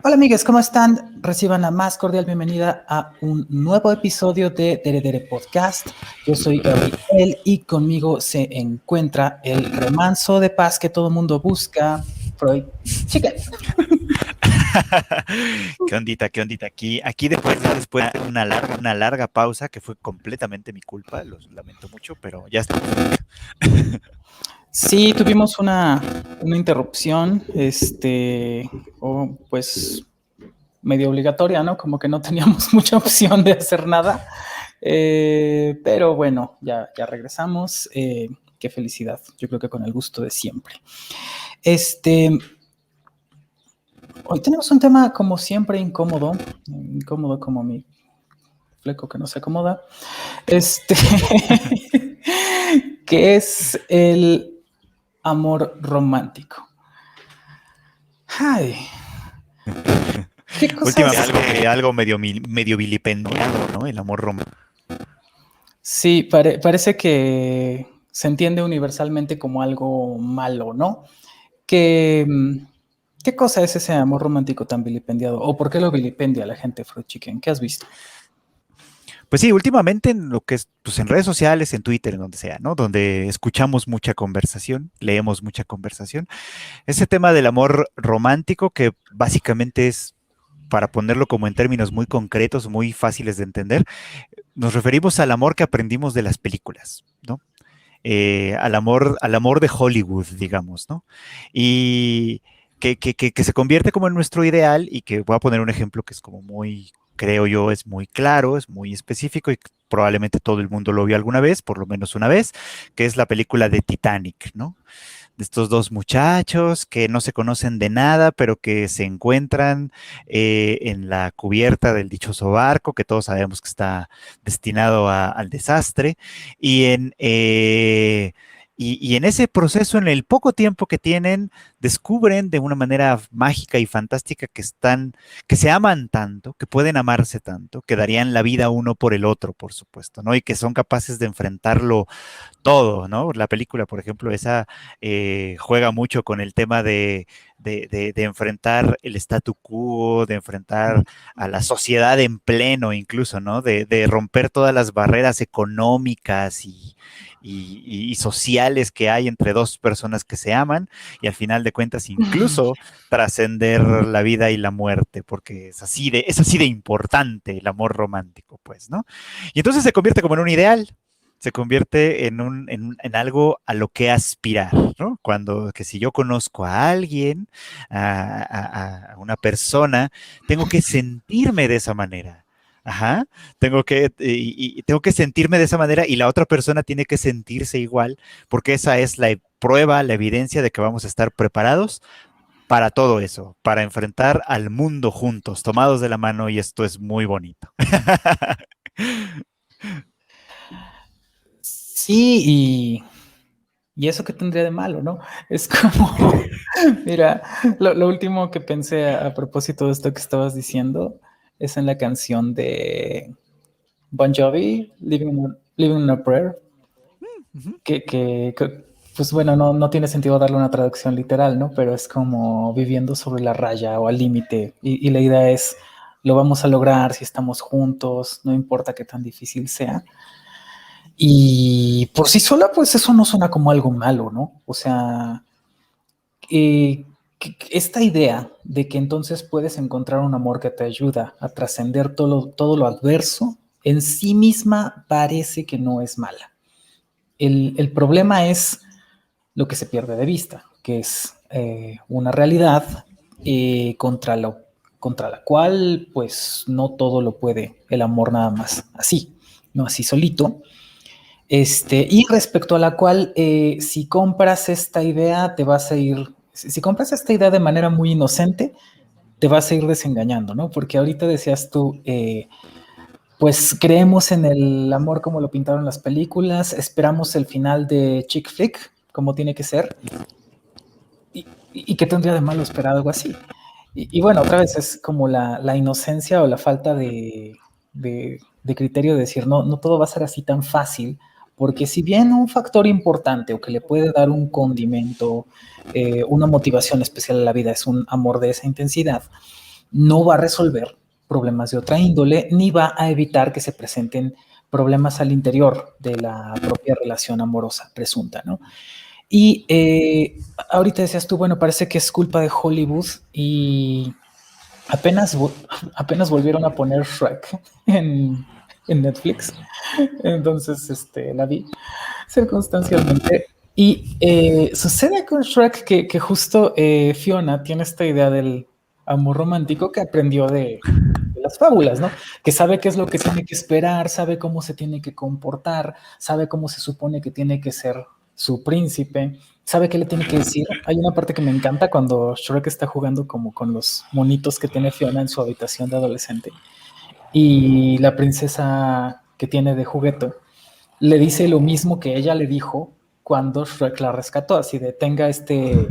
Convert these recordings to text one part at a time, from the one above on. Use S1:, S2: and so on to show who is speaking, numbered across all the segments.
S1: Hola amigues, ¿cómo están? Reciban la más cordial bienvenida a un nuevo episodio de Dere Dere Podcast. Yo soy Gabriel y conmigo se encuentra el remanso de paz que todo mundo busca, Freud Chicken.
S2: ¿Qué ondita? Aquí después de una larga pausa que fue completamente mi culpa, los lamento mucho, pero ya estamos.
S1: Sí, tuvimos una interrupción, pues medio obligatoria, ¿no? Como que no teníamos mucha opción de hacer nada. Pero bueno, ya regresamos. Qué felicidad. Yo creo que con el gusto de siempre. Hoy tenemos un tema como siempre incómodo como mi fleco que no se acomoda. Que es el amor romántico. Ay.
S2: ¿Qué cosas? Últimamente algo medio vilipendiado, ¿no? El amor romántico.
S1: Sí, parece que se entiende universalmente como algo malo, ¿no? ¿Qué cosa es ese amor romántico tan vilipendiado? ¿O por qué lo vilipendia la gente, Fruit Chicken? ¿Qué has visto?
S2: Pues sí, últimamente en lo que es, pues en redes sociales, en Twitter, en donde sea, ¿no? Donde escuchamos mucha conversación, leemos mucha conversación. Ese tema del amor romántico que básicamente es, para ponerlo como en términos muy concretos, muy fáciles de entender, nos referimos al amor que aprendimos de las películas, ¿no? Al amor de Hollywood, digamos, ¿no? Y que se convierte como en nuestro ideal y que voy a poner un ejemplo que es como muy, creo yo, es muy claro, es muy específico y probablemente todo el mundo lo vio alguna vez, por lo menos una vez, que es la película de Titanic, ¿no? De estos dos muchachos que no se conocen de nada, pero que se encuentran en la cubierta del dichoso barco, que todos sabemos que está destinado al desastre, y y en ese proceso, en el poco tiempo que tienen, descubren de una manera mágica y fantástica que se aman tanto, que pueden amarse tanto, que darían la vida uno por el otro, por supuesto, ¿no? Y que son capaces de enfrentarlo todo, ¿no? La película, por ejemplo, esa juega mucho con el tema de enfrentar el statu quo, de enfrentar a la sociedad en pleno incluso, ¿no? De romper todas las barreras económicas y sociales que hay entre dos personas que se aman y al final de cuentas incluso trascender la vida y la muerte, porque es así de importante el amor romántico, pues, ¿no? Y entonces se convierte como en un ideal, se convierte en algo a lo que aspirar, ¿no? Que si yo conozco a alguien, a una persona, tengo que sentirme de esa manera. Ajá, tengo que sentirme de esa manera y la otra persona tiene que sentirse igual, porque esa es la prueba, la evidencia de que vamos a estar preparados para todo eso, para enfrentar al mundo juntos, tomados de la mano, y esto es muy bonito.
S1: Sí, y eso que tendría de malo, ¿no? Es como, mira, lo último que pensé a propósito de esto que estabas diciendo es en la canción de Bon Jovi, Living on a Prayer, pues bueno, no tiene sentido darle una traducción literal, ¿no? Pero es como viviendo sobre la raya o al límite. Y la idea es, lo vamos a lograr si estamos juntos, no importa qué tan difícil sea. Y por sí sola, pues eso no suena como algo malo, ¿no? O sea, esta idea de que entonces puedes encontrar un amor que te ayuda a trascender todo lo adverso, en sí misma parece que no es mala. El problema es lo que se pierde de vista, que es una realidad contra la cual pues no todo lo puede el amor nada más así, no así solito. Y respecto a la cual, si compras esta idea, te vas a ir, si compras esta idea de manera muy inocente, te vas a ir desengañando, ¿no? Porque ahorita decías tú, pues creemos en el amor como lo pintaron las películas, esperamos el final de Chick Flick, como tiene que ser. ¿Y qué tendría de malo esperar algo así? Y bueno, otra vez es como la inocencia o la falta de criterio de decir, no, no todo va a ser así tan fácil, porque si bien un factor importante o que le puede dar un condimento, una motivación especial a la vida es un amor de esa intensidad, no va a resolver problemas de otra índole, ni va a evitar que se presenten problemas al interior de la propia relación amorosa presunta, ¿no? Y ahorita decías tú, bueno, parece que es culpa de Hollywood y apenas, apenas volvieron a poner Shrek en Netflix. Entonces, la vi circunstancialmente. Y sucede con Shrek que justo Fiona tiene esta idea del amor romántico que aprendió de las fábulas, ¿no? Que sabe qué es lo que tiene que esperar, sabe cómo se tiene que comportar, sabe cómo se supone que tiene que ser su príncipe, sabe qué le tiene que decir. Hay una parte que me encanta cuando Shrek está jugando como con los monitos que tiene Fiona en su habitación de adolescente y la princesa que tiene de juguete le dice lo mismo que ella le dijo cuando Shrek la rescató, así de tenga este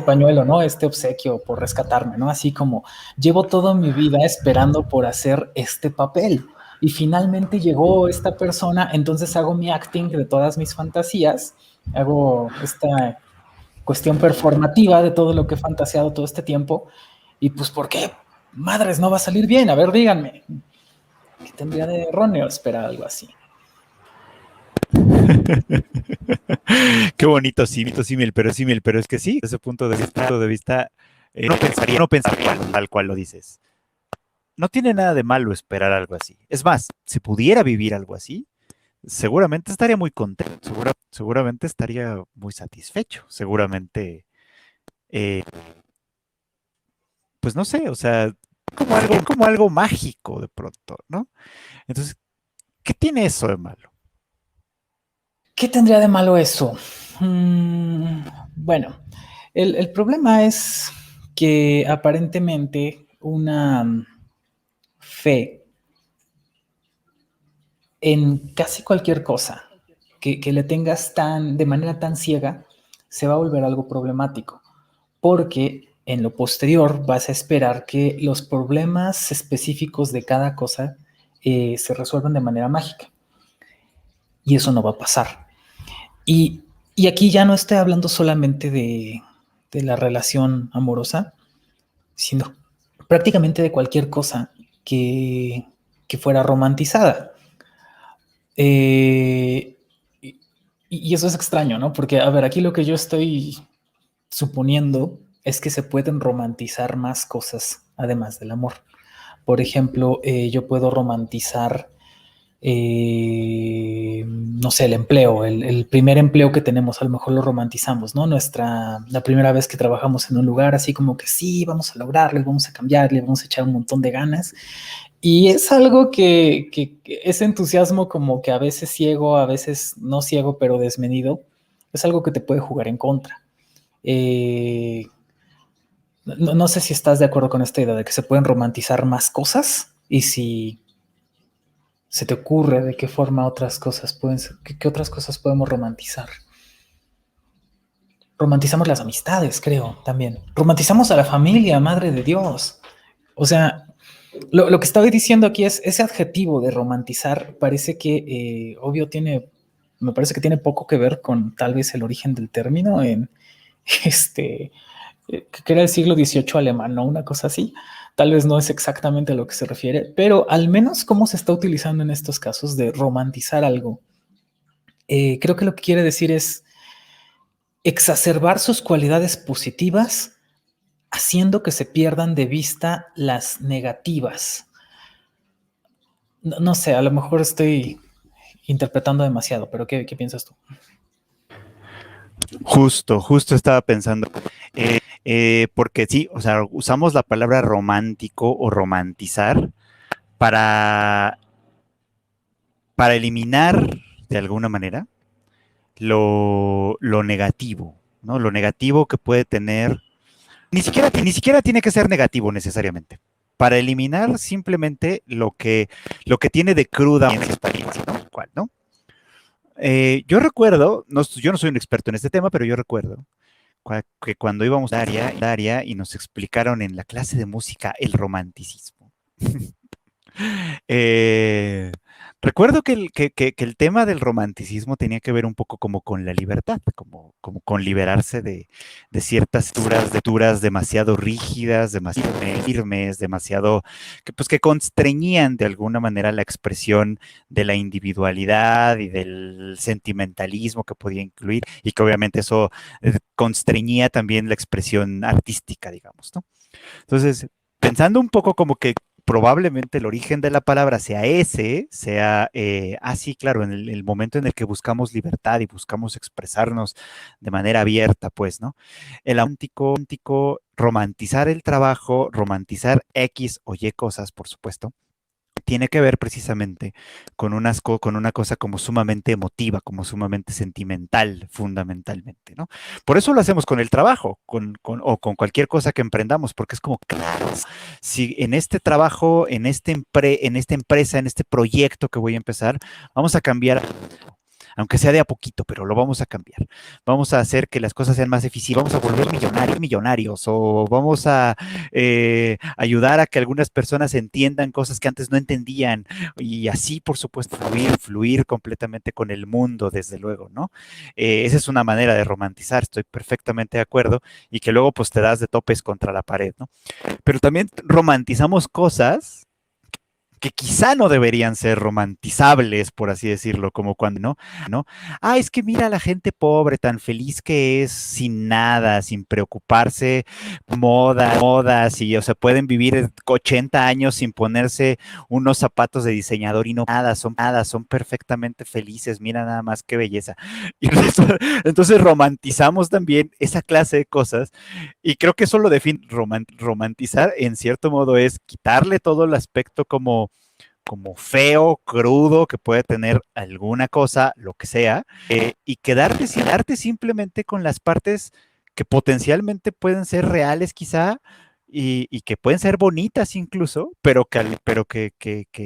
S1: pañuelo, ¿no? Este obsequio por rescatarme, ¿no? Así como llevo toda mi vida esperando por hacer este papel y finalmente llegó esta persona, entonces hago mi acting de todas mis fantasías, hago esta cuestión performativa de todo lo que he fantaseado todo este tiempo y pues ¿por qué? Madres, no va a salir bien, a ver, díganme. ¿Qué tendría de erróneo esperar algo así?
S2: Qué bonito símil, pero es que sí, desde ese punto de vista no pensaría tal cual lo dices. No tiene nada de malo esperar algo así. Es más, si pudiera vivir algo así, seguramente estaría muy contento, seguramente estaría muy satisfecho, seguramente, eh, pues no sé, o sea, como algo mágico de pronto, ¿no? Entonces, ¿qué tiene eso de malo?
S1: ¿Qué tendría de malo eso? Bueno, el problema es que aparentemente una fe en casi cualquier cosa que le tengas de manera tan ciega se va a volver algo problemático, porque en lo posterior vas a esperar que los problemas específicos de cada cosa se resuelvan de manera mágica, y eso no va a pasar. Y aquí ya no estoy hablando solamente de la relación amorosa, sino prácticamente de cualquier cosa que fuera romantizada. Y eso es extraño, ¿no? Porque, a ver, aquí lo que yo estoy suponiendo es que se pueden romantizar más cosas además del amor. Por ejemplo, yo puedo romantizar no sé, el empleo, el primer empleo que tenemos, a lo mejor lo romantizamos, ¿no? La primera vez que trabajamos en un lugar, así como que sí, vamos a lograrlo, vamos a cambiarle, vamos a echar un montón de ganas. Y es algo que ese entusiasmo como que a veces ciego, a veces no ciego, pero desmedido, es algo que te puede jugar en contra. No sé si estás de acuerdo con esta idea de que se pueden romantizar más cosas y si se te ocurre de qué forma otras cosas pueden ser, qué otras cosas podemos romantizar. Romantizamos las amistades, creo, también. Romantizamos a la familia, madre de Dios. O sea, lo que estaba diciendo aquí es ese adjetivo de romantizar parece que, obvio, me parece que tiene poco que ver con tal vez el origen del término en que era el siglo XVIII alemán, ¿no? Una cosa así. Tal vez no es exactamente a lo que se refiere, pero al menos cómo se está utilizando en estos casos de romantizar algo. Creo que lo que quiere decir es exacerbar sus cualidades positivas, haciendo que se pierdan de vista las negativas. No sé, a lo mejor estoy interpretando demasiado, pero ¿qué piensas tú?
S2: Justo estaba pensando, porque sí, o sea, usamos la palabra romántico o romantizar para, para eliminar de alguna manera lo negativo, ¿no? Lo negativo que puede tener, ni siquiera tiene que ser negativo necesariamente, para eliminar simplemente lo que tiene de cruda en experiencia, ¿no? ¿Cuál, no? Yo recuerdo, yo no soy un experto en este tema, pero yo recuerdo que cuando íbamos a Daria y nos explicaron en la clase de música el romanticismo. Eh, recuerdo que el tema del romanticismo tenía que ver un poco como con la libertad, como con liberarse de ciertas duras demasiado rígidas, demasiado firmes, demasiado, pues que constreñían de alguna manera la expresión de la individualidad y del sentimentalismo que podía incluir, y que obviamente eso constreñía también la expresión artística, digamos, ¿no? Entonces, pensando un poco como que probablemente el origen de la palabra sea ese, sea, sí, claro, en el momento en el que buscamos libertad y buscamos expresarnos de manera abierta, pues, ¿no? El romántico, romantizar el trabajo, romantizar X o Y cosas, por supuesto, tiene que ver precisamente con una cosa como sumamente emotiva, como sumamente sentimental, fundamentalmente, ¿no? Por eso lo hacemos con el trabajo, o con cualquier cosa que emprendamos, porque es como, claro, si en este trabajo, en esta empresa, en este proyecto que voy a empezar, vamos a cambiar, aunque sea de a poquito, pero lo vamos a cambiar. Vamos a hacer que las cosas sean más eficientes, vamos a volver millonarios, o vamos a ayudar a que algunas personas entiendan cosas que antes no entendían, y así, por supuesto, fluir completamente con el mundo, desde luego, ¿no? Esa es una manera de romantizar, estoy perfectamente de acuerdo, y que luego pues te das de topes contra la pared, ¿no? Pero también romantizamos cosas que quizá no deberían ser romantizables, por así decirlo, como cuando, ¿no? Es que mira a la gente pobre, tan feliz que es, sin nada, sin preocuparse, modas, y, o sea, pueden vivir 80 años sin ponerse unos zapatos de diseñador y no nada, son perfectamente felices, mira nada más qué belleza. Y entonces romantizamos también esa clase de cosas, y creo que eso lo define romantizar, en cierto modo, es quitarle todo el aspecto como feo, crudo, que puede tener alguna cosa, lo que sea, y quedarte simplemente con las partes que potencialmente pueden ser reales quizá, y que pueden ser bonitas incluso, pero que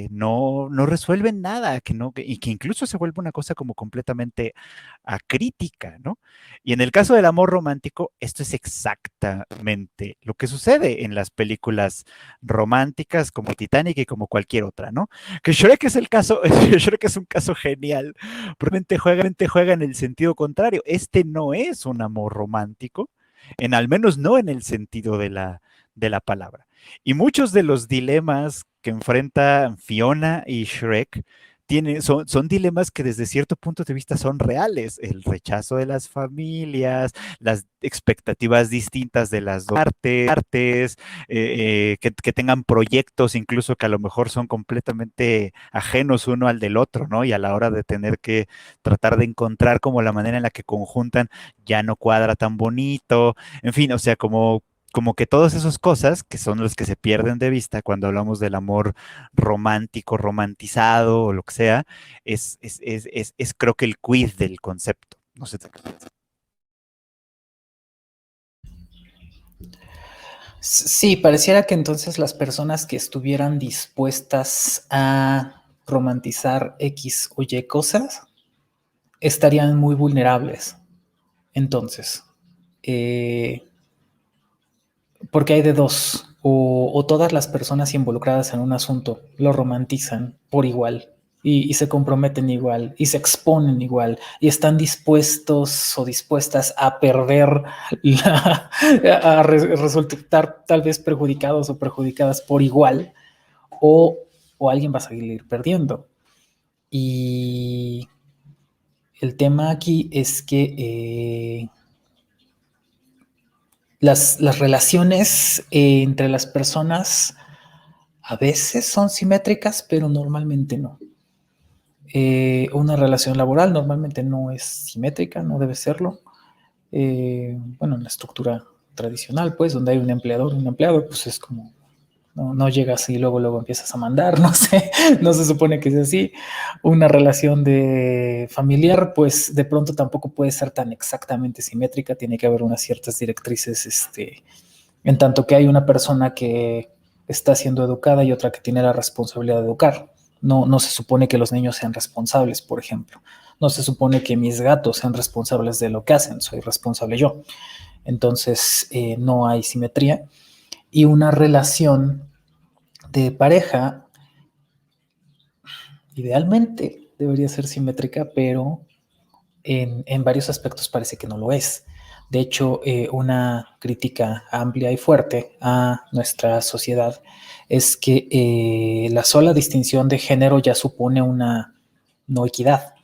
S2: no resuelven nada, y que incluso se vuelve una cosa como completamente acrítica, ¿no? Y en el caso del amor romántico, esto es exactamente lo que sucede en las películas románticas como Titanic y como cualquier otra, ¿no? Que Shrek es el caso, Shrek es un caso genial, probablemente juega en el sentido contrario. Este no es un amor romántico, al menos no en el sentido de la palabra. Y muchos de los dilemas que enfrentan Fiona y Shrek son dilemas que desde cierto punto de vista son reales. El rechazo de las familias, las expectativas distintas de las dos partes, que tengan proyectos incluso que a lo mejor son completamente ajenos uno al del otro, ¿no? Y a la hora de tener que tratar de encontrar como la manera en la que conjuntan ya no cuadra tan bonito, en fin, o sea, como que todas esas cosas que son las que se pierden de vista cuando hablamos del amor romántico, romantizado o lo que sea, es creo que el quid del concepto. No sé.
S1: Sí, pareciera que entonces las personas que estuvieran dispuestas a romantizar X o Y cosas estarían muy vulnerables. Entonces, eh, porque hay de dos, o todas las personas involucradas en un asunto lo romantizan por igual y se comprometen igual y se exponen igual y están dispuestos o dispuestas a perder, resultar tal vez perjudicados o perjudicadas por igual, o alguien va a seguir perdiendo. Y el tema aquí es que las relaciones entre las personas a veces son simétricas, pero normalmente no. Una relación laboral normalmente no es simétrica, no debe serlo. Bueno, en la estructura tradicional, pues, donde hay un empleador y un empleado, pues es como, no llegas y luego empiezas a mandar, no sé, no se supone que es así. Una relación de familiar, pues de pronto tampoco puede ser tan exactamente simétrica, tiene que haber unas ciertas directrices, en tanto que hay una persona que está siendo educada y otra que tiene la responsabilidad de educar. No se supone que los niños sean responsables, por ejemplo. No se supone que mis gatos sean responsables de lo que hacen, soy responsable yo. Entonces, no hay simetría. Y una relación de pareja, idealmente, debería ser simétrica, pero en varios aspectos parece que no lo es. De hecho, una crítica amplia y fuerte a nuestra sociedad es que la sola distinción de género ya supone una no equidad,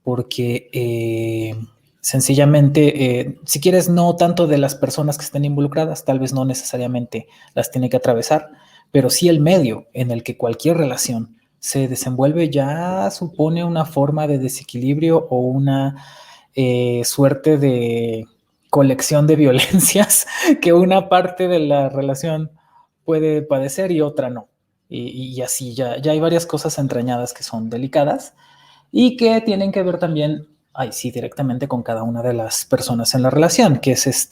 S1: porque sencillamente, si quieres, no tanto de las personas que estén involucradas, tal vez no necesariamente las tiene que atravesar, pero sí el medio en el que cualquier relación se desenvuelve ya supone una forma de desequilibrio o una suerte de colección de violencias que una parte de la relación puede padecer y otra no. Y así, ya hay varias cosas entrañadas que son delicadas y que tienen que ver también, ay, sí, directamente con cada una de las personas en la relación, que es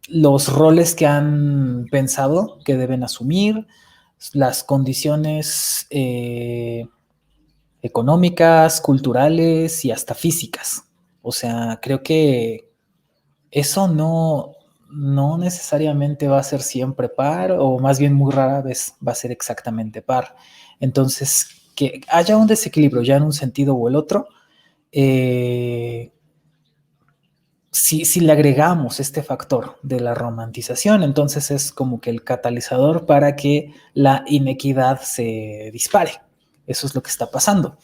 S1: los roles que han pensado que deben asumir, las condiciones económicas, culturales y hasta físicas. O sea, creo que eso no necesariamente va a ser siempre par, o más bien muy rara vez va a ser exactamente par. Entonces, que haya un desequilibrio ya en un sentido o el otro, eh, si le agregamos este factor de la romantización, entonces es como que el catalizador para que la inequidad se dispare. Eso es lo que está pasando.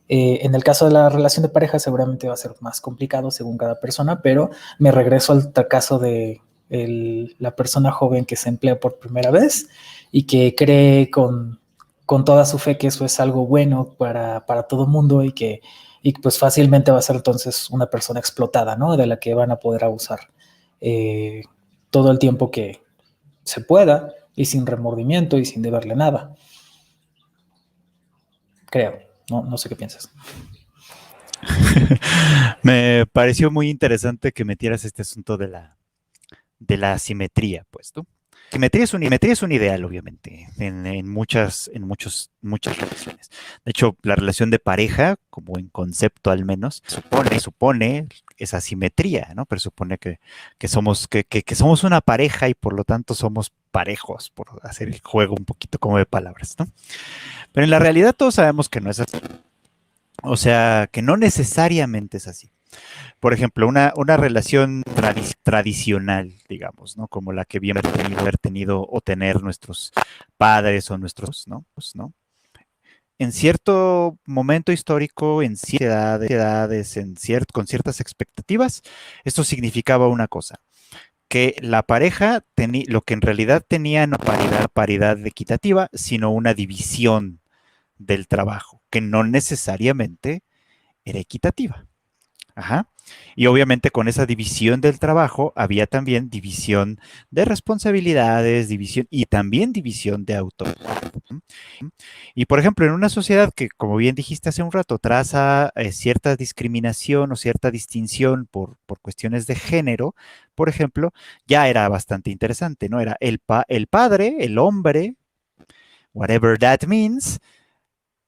S1: En el caso de la relación de pareja seguramente va a ser más complicado según cada persona, pero me regreso al caso de la persona joven que se emplea por primera vez y que cree con toda su fe que eso es algo bueno para todo mundo y pues fácilmente va a ser entonces una persona explotada, ¿no? De la que van a poder abusar eh, todo el tiempo que se pueda y sin remordimiento y sin deberle nada. Creo, no sé qué piensas.
S2: Me pareció muy interesante que metieras este asunto de la simetría, pues, ¿no? Simetría es un ideal, obviamente, muchas relaciones. De hecho, la relación de pareja, como en concepto al menos, supone esa simetría, ¿no? Presupone que somos una pareja y por lo tanto somos parejos, por hacer el juego un poquito como de palabras, ¿no? Pero en la realidad todos sabemos que no es así. O sea, que no necesariamente es así. Por ejemplo, una relación tradicional, digamos, ¿no? Como la que bien haber tenido o tener nuestros padres o nuestros, ¿no? Pues, ¿no? En cierto momento histórico, en ciertas edades, con ciertas expectativas, esto significaba una cosa, que la pareja tenía, lo que en realidad tenía no paridad equitativa, sino una división del trabajo, que no necesariamente era equitativa. Ajá. Y obviamente con esa división del trabajo había también división de responsabilidades, división y también división de autoridad. Y por ejemplo, en una sociedad que, como bien dijiste hace un rato, traza cierta discriminación o cierta distinción por cuestiones de género, por ejemplo, ya era bastante interesante, ¿no? Era el padre, el hombre, whatever that means,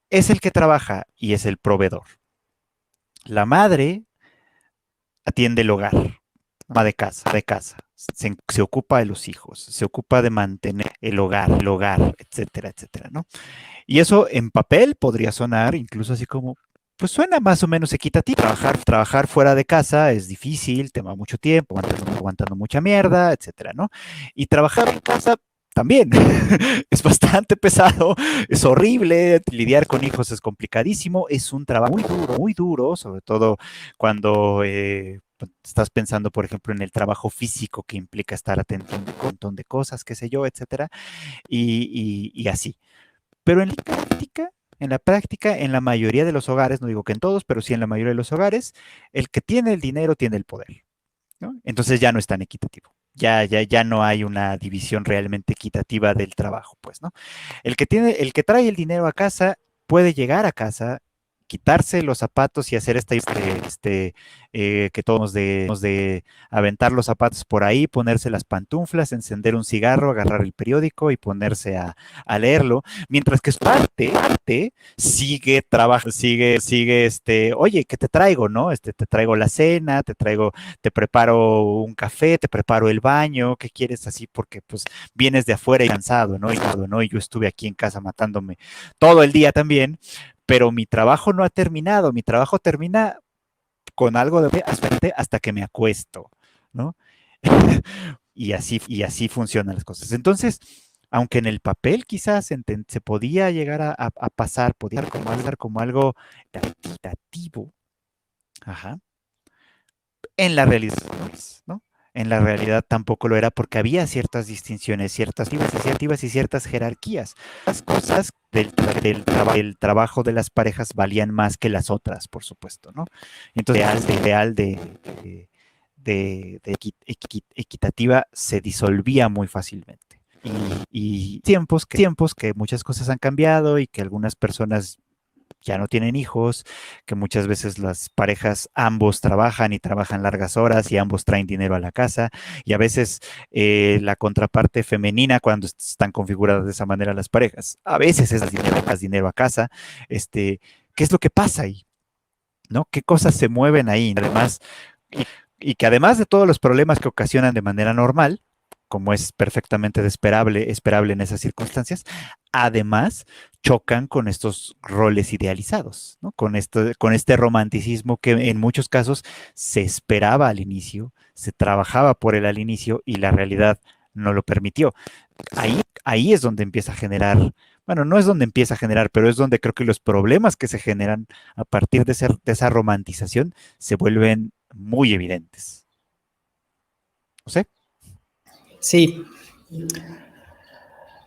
S2: es el que trabaja y es el proveedor. La madre atiende el hogar, ama de casa, se ocupa de los hijos, se ocupa de mantener el hogar, etcétera, etcétera, ¿no? Y eso en papel podría sonar incluso así como, pues suena más o menos equitativo. Trabajar fuera de casa es difícil, toma mucho tiempo, aguantando mucha mierda, etcétera, ¿no? Y trabajar en casa también es bastante pesado, es horrible, lidiar con hijos es complicadísimo, es un trabajo muy duro, sobre todo cuando estás pensando, por ejemplo, en el trabajo físico que implica estar atento a un montón de cosas, qué sé yo, etcétera, y así. Pero en la práctica, en la mayoría de los hogares, no digo que en todos, pero sí en la mayoría de los hogares, el que tiene el dinero tiene el poder, ¿no? Entonces ya no es tan equitativo. Ya no hay una división realmente equitativa del trabajo, pues, ¿no? El que trae el dinero a casa puede llegar a casa, quitarse los zapatos y hacer que todos de aventar los zapatos por ahí, ponerse las pantuflas, encender un cigarro, agarrar el periódico y ponerse a leerlo, mientras que su parte sigue trabajando, oye, ¿qué te traigo, no? Te traigo la cena, te preparo un café, te preparo el baño, ¿qué quieres así? Porque pues vienes de afuera y cansado, ¿no? Y yo estuve aquí en casa matándome todo el día también, pero mi trabajo no ha terminado, mi trabajo termina con algo de hasta que me acuesto, ¿no? y así funcionan las cosas. Entonces, aunque en el papel quizás se podía llegar a pasar, podía ser como algo equitativo, ajá, en la realidad, ¿no? En la realidad tampoco lo era porque había ciertas distinciones, ciertas iniciativas y ciertas jerarquías. Las cosas del trabajo de las parejas valían más que las otras, por supuesto, ¿no? Entonces, el ideal equitativa se disolvía muy fácilmente. Y tiempos que muchas cosas han cambiado y que algunas personas ya no tienen hijos, que muchas veces las parejas ambos trabajan y trabajan largas horas y ambos traen dinero a la casa y a veces la contraparte femenina cuando están configuradas de esa manera las parejas, a veces es dinero a casa, ¿qué es lo que pasa ahí? ¿No? ¿Qué cosas se mueven ahí? Además, y que además de todos los problemas que ocasionan de manera normal, como es perfectamente esperable en esas circunstancias, además chocan con estos roles idealizados, ¿no? Con este romanticismo que en muchos casos se esperaba al inicio, se trabajaba por él al inicio y la realidad no lo permitió. Ahí es donde empieza a generar, bueno, no es donde empieza a generar, pero es donde creo que los problemas que se generan a partir de esa romantización se vuelven muy evidentes. ¿No sé?
S1: Sí,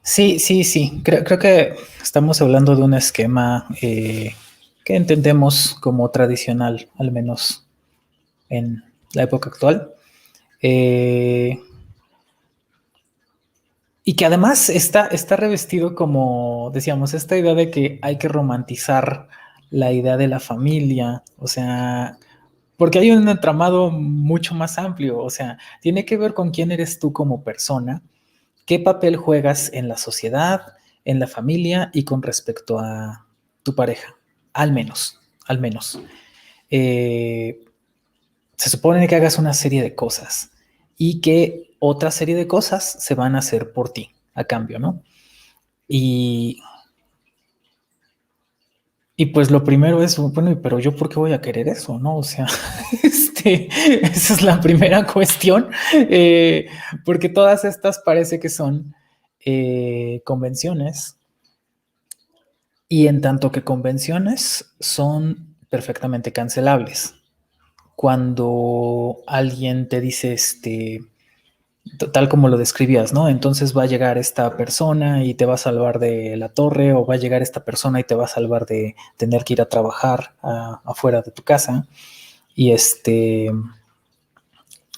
S1: sí. Creo que estamos hablando de un esquema que entendemos como tradicional, al menos en la época actual. Eh, y que además está revestido como, decíamos, esta idea de que hay que romantizar la idea de la familia, o sea, porque hay un entramado mucho más amplio, o sea, tiene que ver con quién eres tú como persona, qué papel juegas en la sociedad, en la familia y con respecto a tu pareja, al menos. Eh, Se supone que hagas una serie de cosas y que otra serie de cosas se van a hacer por ti a cambio, ¿no? Y, y pues lo primero es, bueno, pero yo por qué voy a querer eso, ¿no? O sea, esa es la primera cuestión, porque todas estas parece que son convenciones y en tanto que convenciones son perfectamente cancelables. Cuando alguien te dice, tal como lo describías, ¿no? Entonces va a llegar esta persona y te va a salvar de la torre, o va a llegar esta persona y te va a salvar de tener que ir a trabajar afuera de tu casa. Y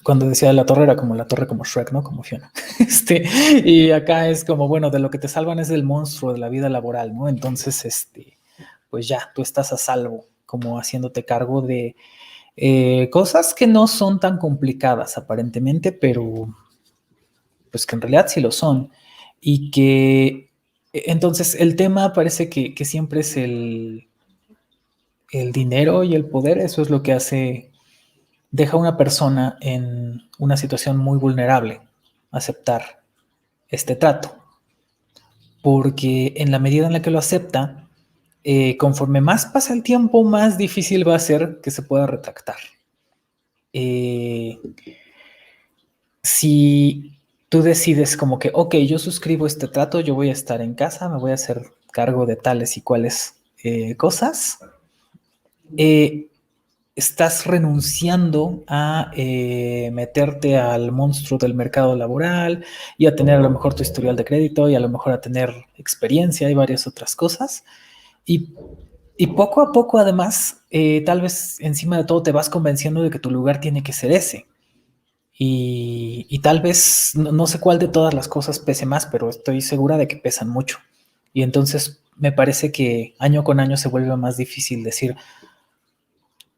S1: cuando decía la torre era como la torre como Shrek, ¿no? Como Fiona. Y acá es como, bueno, de lo que te salvan es del monstruo de la vida laboral, ¿no? Entonces, pues ya, tú estás a salvo, como haciéndote cargo de cosas que no son tan complicadas aparentemente, pero pues que en realidad sí lo son. Y que entonces el tema parece que siempre es el dinero y el poder. Eso es lo que deja a una persona en una situación muy vulnerable aceptar este trato. Porque en la medida en la que lo acepta, conforme más pasa el tiempo, más difícil va a ser que se pueda retractar. Si tú decides como que, ok, yo suscribo este trato, yo voy a estar en casa, me voy a hacer cargo de tales y cuales cosas, estás renunciando a meterte al monstruo del mercado laboral y a tener a lo mejor tu historial de crédito y a lo mejor a tener experiencia y varias otras cosas. Y, y poco a poco, además, tal vez encima de todo te vas convenciendo de que tu lugar tiene que ser ese. Y tal vez, no sé cuál de todas las cosas pese más, pero estoy segura de que pesan mucho. Y entonces me parece que año con año se vuelve más difícil decir,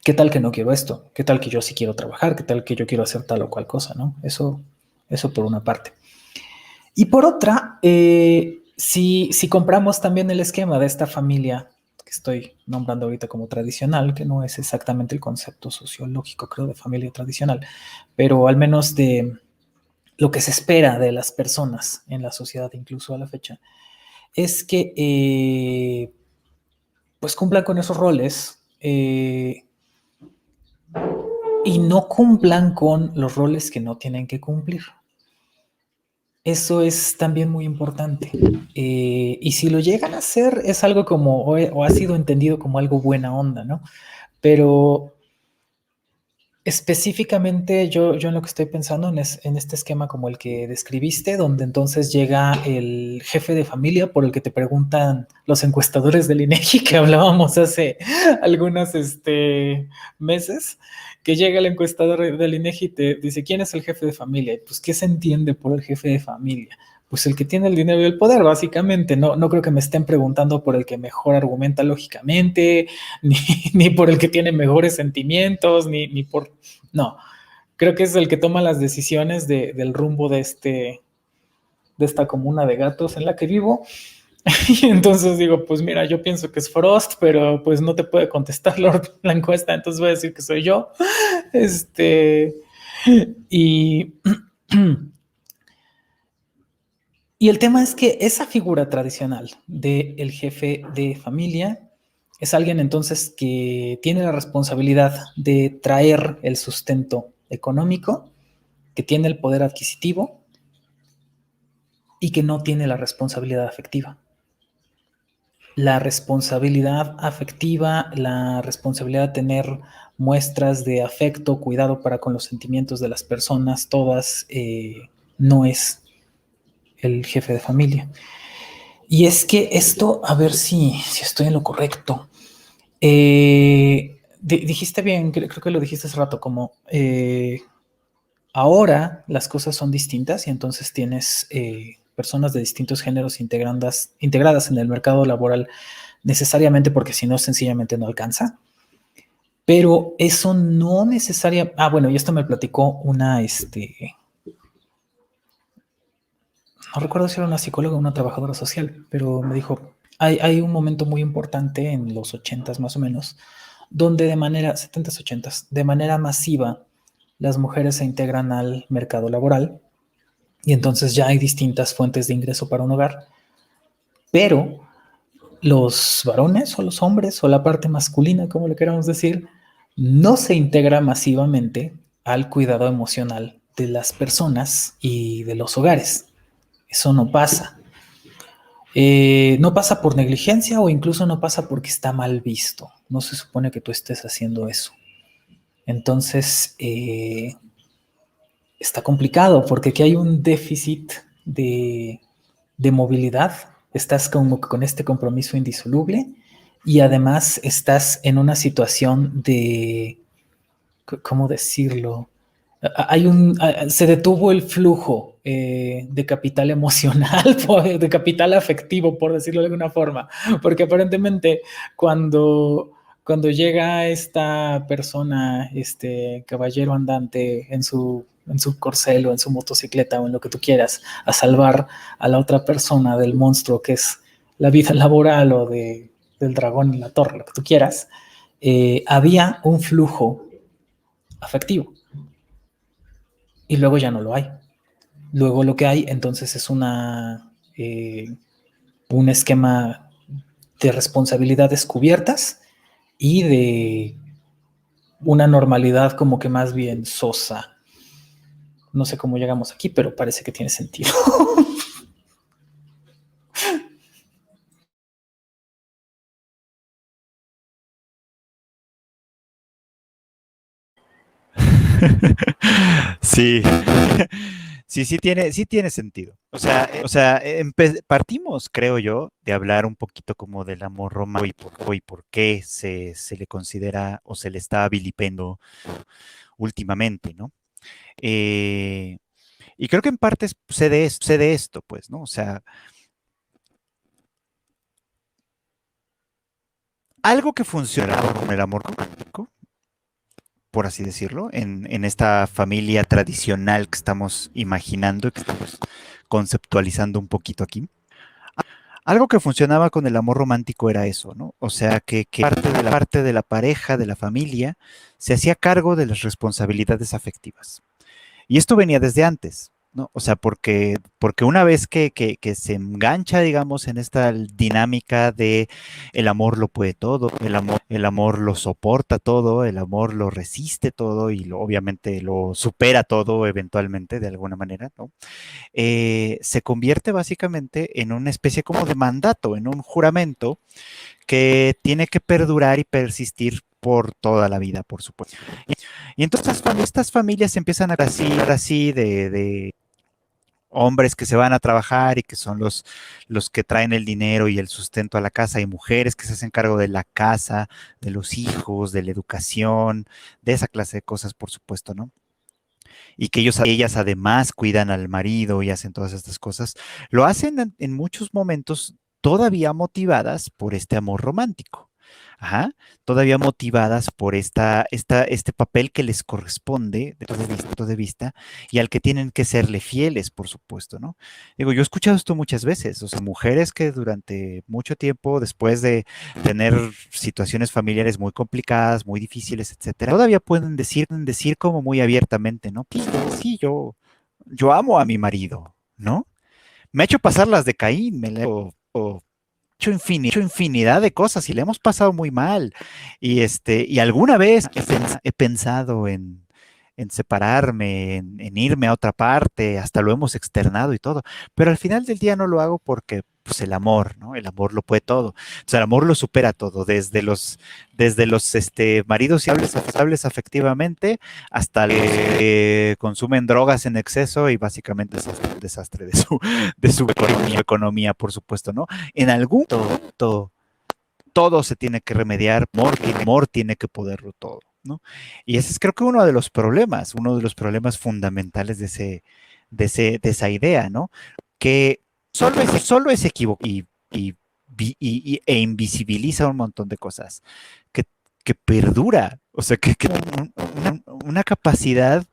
S1: ¿qué tal que no quiero esto? ¿Qué tal que yo sí quiero trabajar? ¿Qué tal que yo quiero hacer tal o cual cosa? ¿No? Eso por una parte. Y por otra, si compramos también el esquema de esta familia que estoy nombrando ahorita como tradicional, que no es exactamente el concepto sociológico, creo, de familia tradicional, pero al menos de lo que se espera de las personas en la sociedad, incluso a la fecha, es que pues cumplan con esos roles y no cumplan con los roles que no tienen que cumplir. Eso es también muy importante. Y si lo llegan a hacer, es algo como, o ha sido entendido como algo buena onda, ¿no? Pero específicamente yo en lo que estoy pensando en este esquema como el que describiste, donde entonces llega el jefe de familia por el que te preguntan los encuestadores del INEGI que hablábamos hace algunos meses, que llega el encuestador del INEGI y te dice, ¿quién es el jefe de familia? Y pues, ¿qué se entiende por el jefe de familia? Pues el que tiene el dinero y el poder, básicamente. No creo que me estén preguntando por el que mejor argumenta lógicamente, ni, ni por el que tiene mejores sentimientos, ni por... No, creo que es el que toma las decisiones del rumbo de esta comuna de gatos en la que vivo. Y entonces digo, pues mira, yo pienso que es Frost, pero pues no te puede contestar la encuesta, entonces voy a decir que soy yo. Este, y, y el tema es que esa figura tradicional del jefe de familia es alguien entonces que tiene la responsabilidad de traer el sustento económico, que tiene el poder adquisitivo y que no tiene la responsabilidad afectiva. La responsabilidad afectiva, la responsabilidad de tener muestras de afecto, cuidado para con los sentimientos de las personas, todas, no es el jefe de familia. Y es que esto, a ver si estoy en lo correcto. Dijiste bien, creo que lo dijiste hace rato, como ahora las cosas son distintas y entonces tienes personas de distintos géneros integradas en el mercado laboral necesariamente porque si no, sencillamente no alcanza. Pero eso no necesariamente... Ah, bueno, y esto me platicó una, no recuerdo si era una psicóloga o una trabajadora social, pero me dijo, hay un momento muy importante en los 80s más o menos, donde de manera, 70s, 80s, de manera masiva, las mujeres se integran al mercado laboral y entonces ya hay distintas fuentes de ingreso para un hogar, pero los varones o los hombres o la parte masculina, como le queramos decir, no se integra masivamente al cuidado emocional de las personas y de los hogares. Eso no pasa. No pasa por negligencia o incluso no pasa porque está mal visto. No se supone que tú estés haciendo eso. Entonces, está complicado porque aquí hay un déficit de movilidad. Estás como con este compromiso indisoluble y además estás en una situación de, ¿cómo decirlo? Se detuvo el flujo de capital emocional, de capital afectivo, por decirlo de alguna forma, porque aparentemente cuando llega esta persona, este caballero andante en su corcel o en su motocicleta o en lo que tú quieras, a salvar a la otra persona del monstruo que es la vida laboral o del dragón en la torre, lo que tú quieras, había un flujo afectivo y luego ya no lo hay. Luego lo que hay entonces es un esquema de responsabilidades cubiertas y de una normalidad como que más bien sosa. No sé cómo llegamos aquí, pero parece que tiene sentido.
S2: Sí, sí tiene sentido. O sea, partimos, creo yo, de hablar un poquito como del amor romántico y por qué se le considera o se le está vilipendo últimamente, ¿no? Eh, y creo que en parte sucede esto, pues, ¿no? O sea, Algo que funcionaba con el amor romántico, por así decirlo, en esta familia tradicional que estamos imaginando y que estamos conceptualizando un poquito aquí. Algo que funcionaba con el amor romántico era eso, ¿no? O sea, que parte de la pareja, de la familia, se hacía cargo de las responsabilidades afectivas. Y esto venía desde antes, ¿no? O sea, porque una vez que se engancha, digamos, en esta dinámica de el amor lo puede todo, el amor lo soporta todo, el amor lo resiste todo y obviamente lo supera todo eventualmente de alguna manera, ¿no? Se convierte básicamente en una especie como de mandato, en un juramento que tiene que perdurar y persistir por toda la vida, por supuesto. Y entonces estas familias empiezan a así de hombres que se van a trabajar y que son los que traen el dinero y el sustento a la casa, y mujeres que se hacen cargo de la casa, de los hijos, de la educación, de esa clase de cosas, por supuesto, ¿no? Y que ellas además cuidan al marido y hacen todas estas cosas, lo hacen en muchos momentos todavía motivadas por este amor romántico. Ajá, todavía motivadas por este papel que les corresponde de punto de vista y al que tienen que serle fieles, por supuesto, ¿no? Digo, yo he escuchado esto muchas veces, o sea, mujeres que durante mucho tiempo, después de tener situaciones familiares muy complicadas, muy difíciles, etcétera, todavía pueden decir como muy abiertamente, ¿no? Pues, sí, yo amo a mi marido, ¿no? Me ha hecho pasar las de Caín, o hecho infinidad de cosas y le hemos pasado muy mal. Y alguna vez he pensado en separarme, en irme a otra parte, hasta lo hemos externado y todo, pero al final del día no lo hago porque pues el amor, ¿no? El amor lo puede todo. O sea, el amor lo supera todo, desde los maridos y hables afectivamente hasta los que consumen drogas en exceso y básicamente es un desastre de su economía, por supuesto, ¿no? En algún punto todo se tiene que remediar, amor tiene que poderlo todo, ¿no? Y ese es creo que uno de los problemas fundamentales de esa idea, ¿no? Que solo es equivocado e invisibiliza un montón de cosas, que, que perdura, o sea, que una capacidad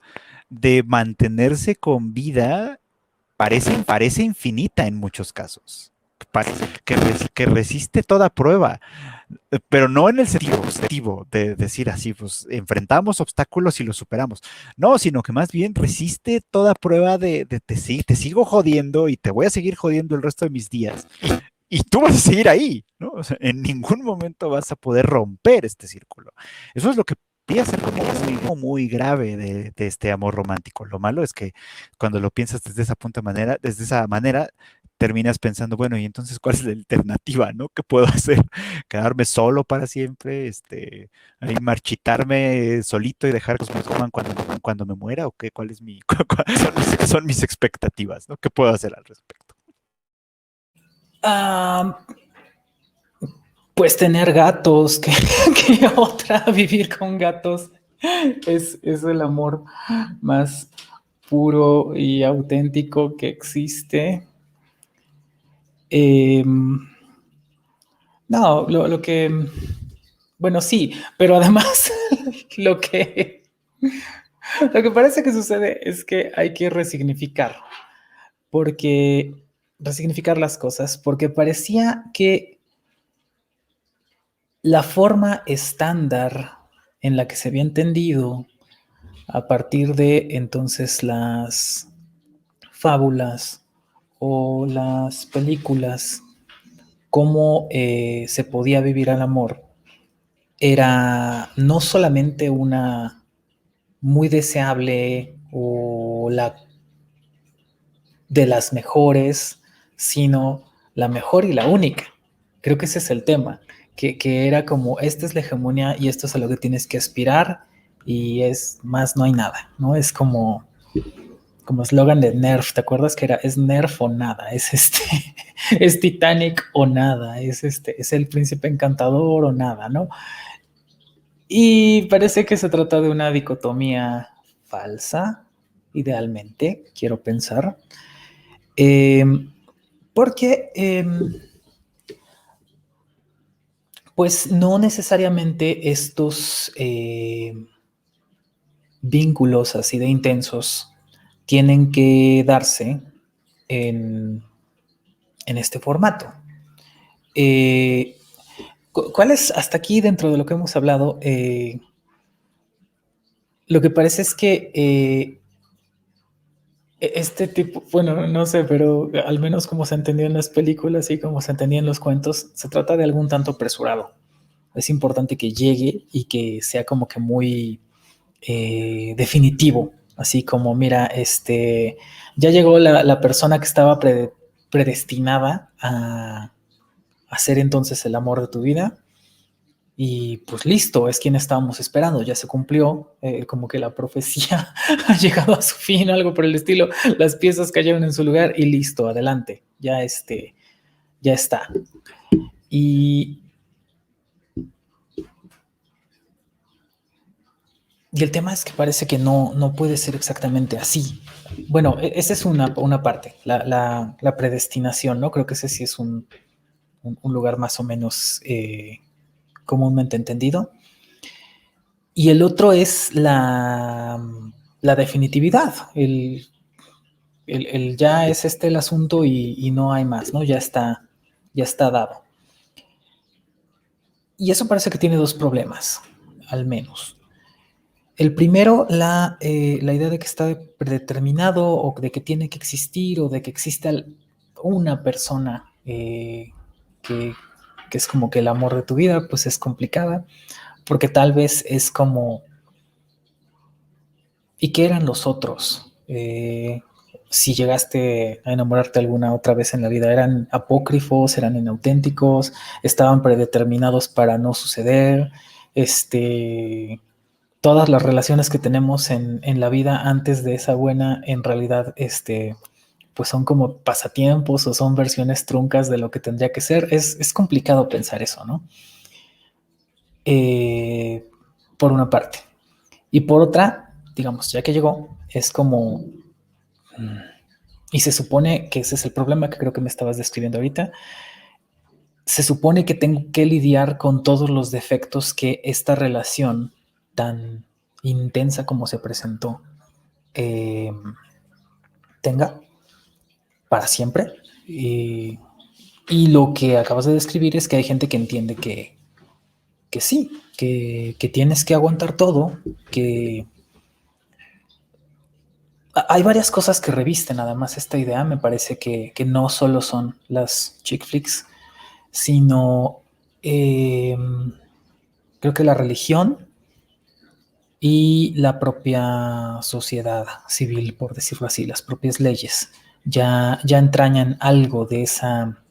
S2: de mantenerse con vida parece infinita en muchos casos. Parece que resiste toda prueba, pero no en el sentido positivo de decir así, pues enfrentamos obstáculos y los superamos. No, sino que más bien resiste toda prueba de te sigo jodiendo y te voy a seguir jodiendo el resto de mis días. Y tú vas a seguir ahí, ¿no? O sea, en ningún momento vas a poder romper este círculo. Eso es lo que podría ser como muy grave de este amor romántico. Lo malo es que cuando lo piensas desde esa manera, terminas pensando, bueno, y entonces, ¿cuál es la alternativa, no? ¿Qué puedo hacer? ¿Quedarme solo para siempre? Ahí marchitarme solito y dejar que me coman cuando me muera? ¿O qué? ¿Cuál es son mis expectativas, ¿no? ¿Qué puedo hacer al respecto?
S1: Ah, pues tener gatos, que otra, vivir con gatos es el amor más puro y auténtico que existe. Eh, no, lo que, bueno, sí, pero además lo que, lo que parece que sucede es que hay que resignificar las cosas, porque parecía que la forma estándar en la que se había entendido a partir de entonces las fábulas o las películas, cómo se podía vivir al amor, era no solamente una muy deseable o la de las mejores, sino la mejor y la única. Creo que ese es el tema, que era como, esta es la hegemonía y esto es a lo que tienes que aspirar y es más, no hay nada, ¿no? Es como eslogan de Nerf, ¿te acuerdas que era es Nerf o nada? Es es Titanic o nada, es el príncipe encantador o nada, ¿no? Y parece que se trata de una dicotomía falsa, idealmente, quiero pensar, eh, porque Pues no necesariamente estos vínculos así de intensos tienen que darse en, en este formato. ¿Cuál es, hasta aquí dentro de lo que hemos hablado, lo que parece es que este tipo, bueno, no sé, pero al menos como se entendió en las películas y como se entendía en los cuentos, se trata de algún tanto apresurado. Es importante que llegue y que sea como que muy definitivo, así como, mira, ya llegó la persona que estaba predestinada a ser entonces el amor de tu vida. Y pues listo, es quien estábamos esperando, ya se cumplió, como que la profecía ha llegado a su fin, algo por el estilo, las piezas cayeron en su lugar y listo, adelante, ya está. Y, y el tema es que parece que no puede ser exactamente así. Bueno, esa es una parte, la predestinación, ¿no? Creo que ese sí es un lugar más o menos comúnmente entendido. Y el otro es la definitividad, ya es el asunto y no hay más, ¿no? Ya está dado. Y eso parece que tiene dos problemas, al menos. El primero, la idea de que está predeterminado o de que tiene que existir o de que existe una persona que es como que el amor de tu vida, pues es complicada, porque tal vez es como, ¿y qué eran los otros? Si llegaste a enamorarte alguna otra vez en la vida, ¿eran apócrifos, eran inauténticos, estaban predeterminados para no suceder? Todas las relaciones que tenemos en la vida antes de esa buena, en realidad, pues son como pasatiempos o son versiones truncas de lo que tendría que ser. Es complicado pensar eso, ¿no? Por una parte. Y por otra, digamos, ya que llegó, es como... Y se supone que ese es el problema que creo que me estabas describiendo ahorita. Se supone que tengo que lidiar con todos los defectos que esta relación tan intensa como se presentó eh, tenga para siempre. Y lo que acabas de describir es que hay gente que entiende que sí, que tienes que aguantar todo, que hay varias cosas que revisten además esta idea. Me parece que no solo son las chick flicks, sino creo que la religión y la propia sociedad civil, por decirlo así, las propias leyes, ya entrañan algo de esa,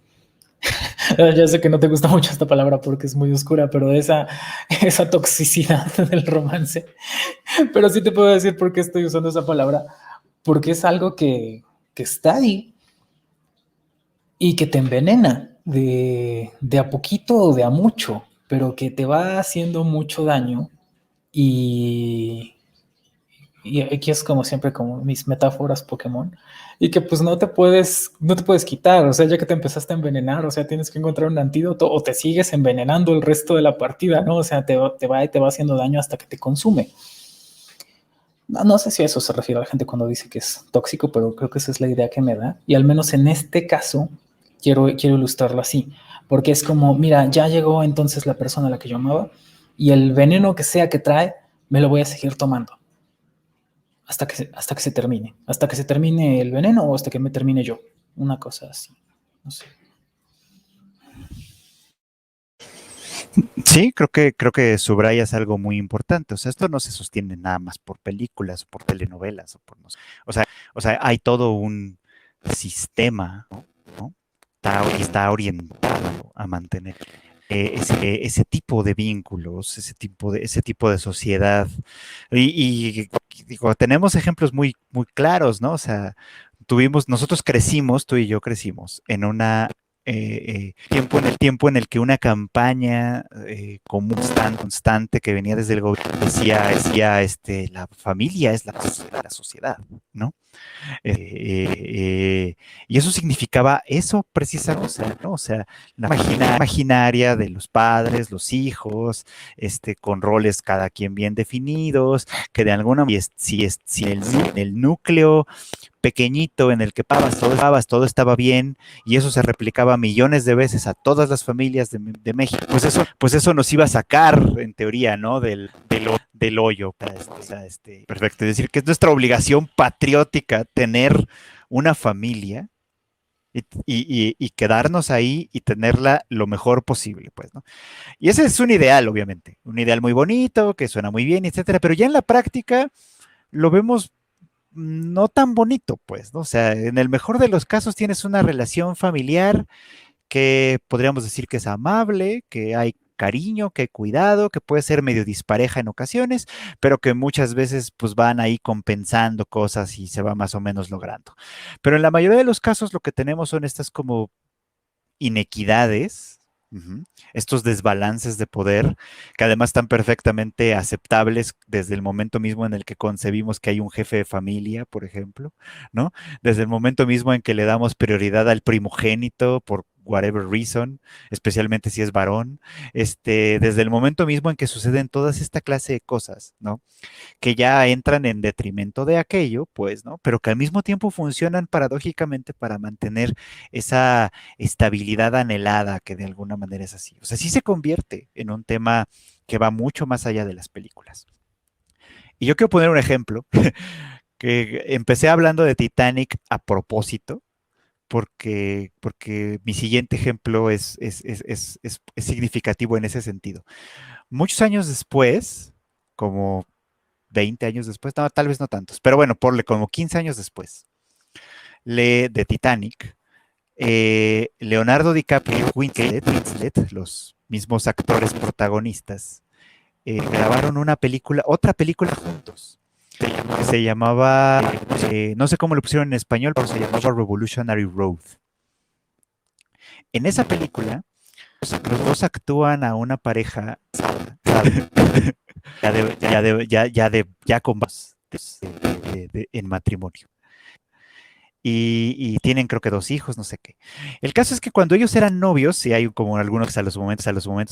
S1: ya sé que no te gusta mucho esta palabra porque es muy oscura, pero de esa toxicidad del romance. Pero sí te puedo decir por qué estoy usando esa palabra, porque es algo que está ahí y que te envenena de a poquito o de a mucho, pero que te va haciendo mucho daño y aquí es como siempre como mis metáforas Pokémon y que pues no te puedes quitar, o sea, ya que te empezaste a envenenar, o sea, tienes que encontrar un antídoto o te sigues envenenando el resto de la partida, ¿no? O sea, te va haciendo daño hasta que te consume. No sé si a eso se refiere a la gente cuando dice que es tóxico, pero creo que esa es la idea que me da. Y al menos en este caso, quiero ilustrarlo así, porque es como, mira, ya llegó entonces la persona a la que yo amaba y el veneno que sea que trae, me lo voy a seguir tomando hasta que se termine el veneno o hasta que me termine yo. Una cosa así, no sé.
S2: Sí, creo que subrayas algo muy importante. O sea, esto no se sostiene nada más por películas, o por telenovelas, o por no sé. O sea, hay todo un sistema, ¿no? Está orientado a mantener ese tipo de vínculos, ese tipo de sociedad. Y digo, tenemos ejemplos muy, muy claros, ¿no? O sea, nosotros crecimos, tú y yo crecimos en una tiempo en el que una campaña común, constante que venía desde el gobierno decía la familia es la sociedad, ¿no? Y eso significaba eso precisamente, o sea, ¿no? O sea, la imaginaria de los padres, los hijos, con roles cada quien bien definidos, que de alguna manera, si el núcleo pequeñito en el que todo estaba bien y eso se replicaba millones de veces a todas las familias de México, pues eso nos iba a sacar, en teoría, ¿no? Del hoyo. Perfecto. Es decir, que es nuestra obligación patriótica tener una familia y quedarnos ahí y tenerla lo mejor posible, pues, ¿no? Y ese es un ideal, obviamente, un ideal muy bonito, que suena muy bien, etcétera, pero ya en la práctica lo vemos no tan bonito, pues, ¿no? O sea, en el mejor de los casos tienes una relación familiar que podríamos decir que es amable, que hay cariño, que hay cuidado, que puede ser medio dispareja en ocasiones, pero que muchas veces pues van ahí compensando cosas y se va más o menos logrando. Pero en la mayoría de los casos lo que tenemos son estas como inequidades, estos desbalances de poder, que además están perfectamente aceptables desde el momento mismo en el que concebimos que hay un jefe de familia, por ejemplo, ¿no? Desde el momento mismo en que le damos prioridad al primogénito por whatever reason, especialmente si es varón, desde el momento mismo en que suceden todas esta clase de cosas, ¿no? Que ya entran en detrimento de aquello, pues, ¿no? Pero que al mismo tiempo funcionan paradójicamente para mantener esa estabilidad anhelada, que de alguna manera es así. O sea, sí se convierte en un tema que va mucho más allá de las películas. Y yo quiero poner un ejemplo, que empecé hablando de Titanic a propósito, porque mi siguiente ejemplo es significativo en ese sentido. Muchos años después, como 20 años después, no, tal vez no tantos, pero bueno, porle como 15 años después, de Titanic, Leonardo DiCaprio y Winslet, los mismos actores protagonistas, grabaron otra película juntos, que se llamaba, no sé cómo lo pusieron en español, pero se llamaba Revolutionary Road. En esa película, los dos actúan a una pareja ya con en matrimonio. Y tienen creo que 2 hijos, no sé qué. El caso es que cuando ellos eran novios, y hay como algunos a los momentos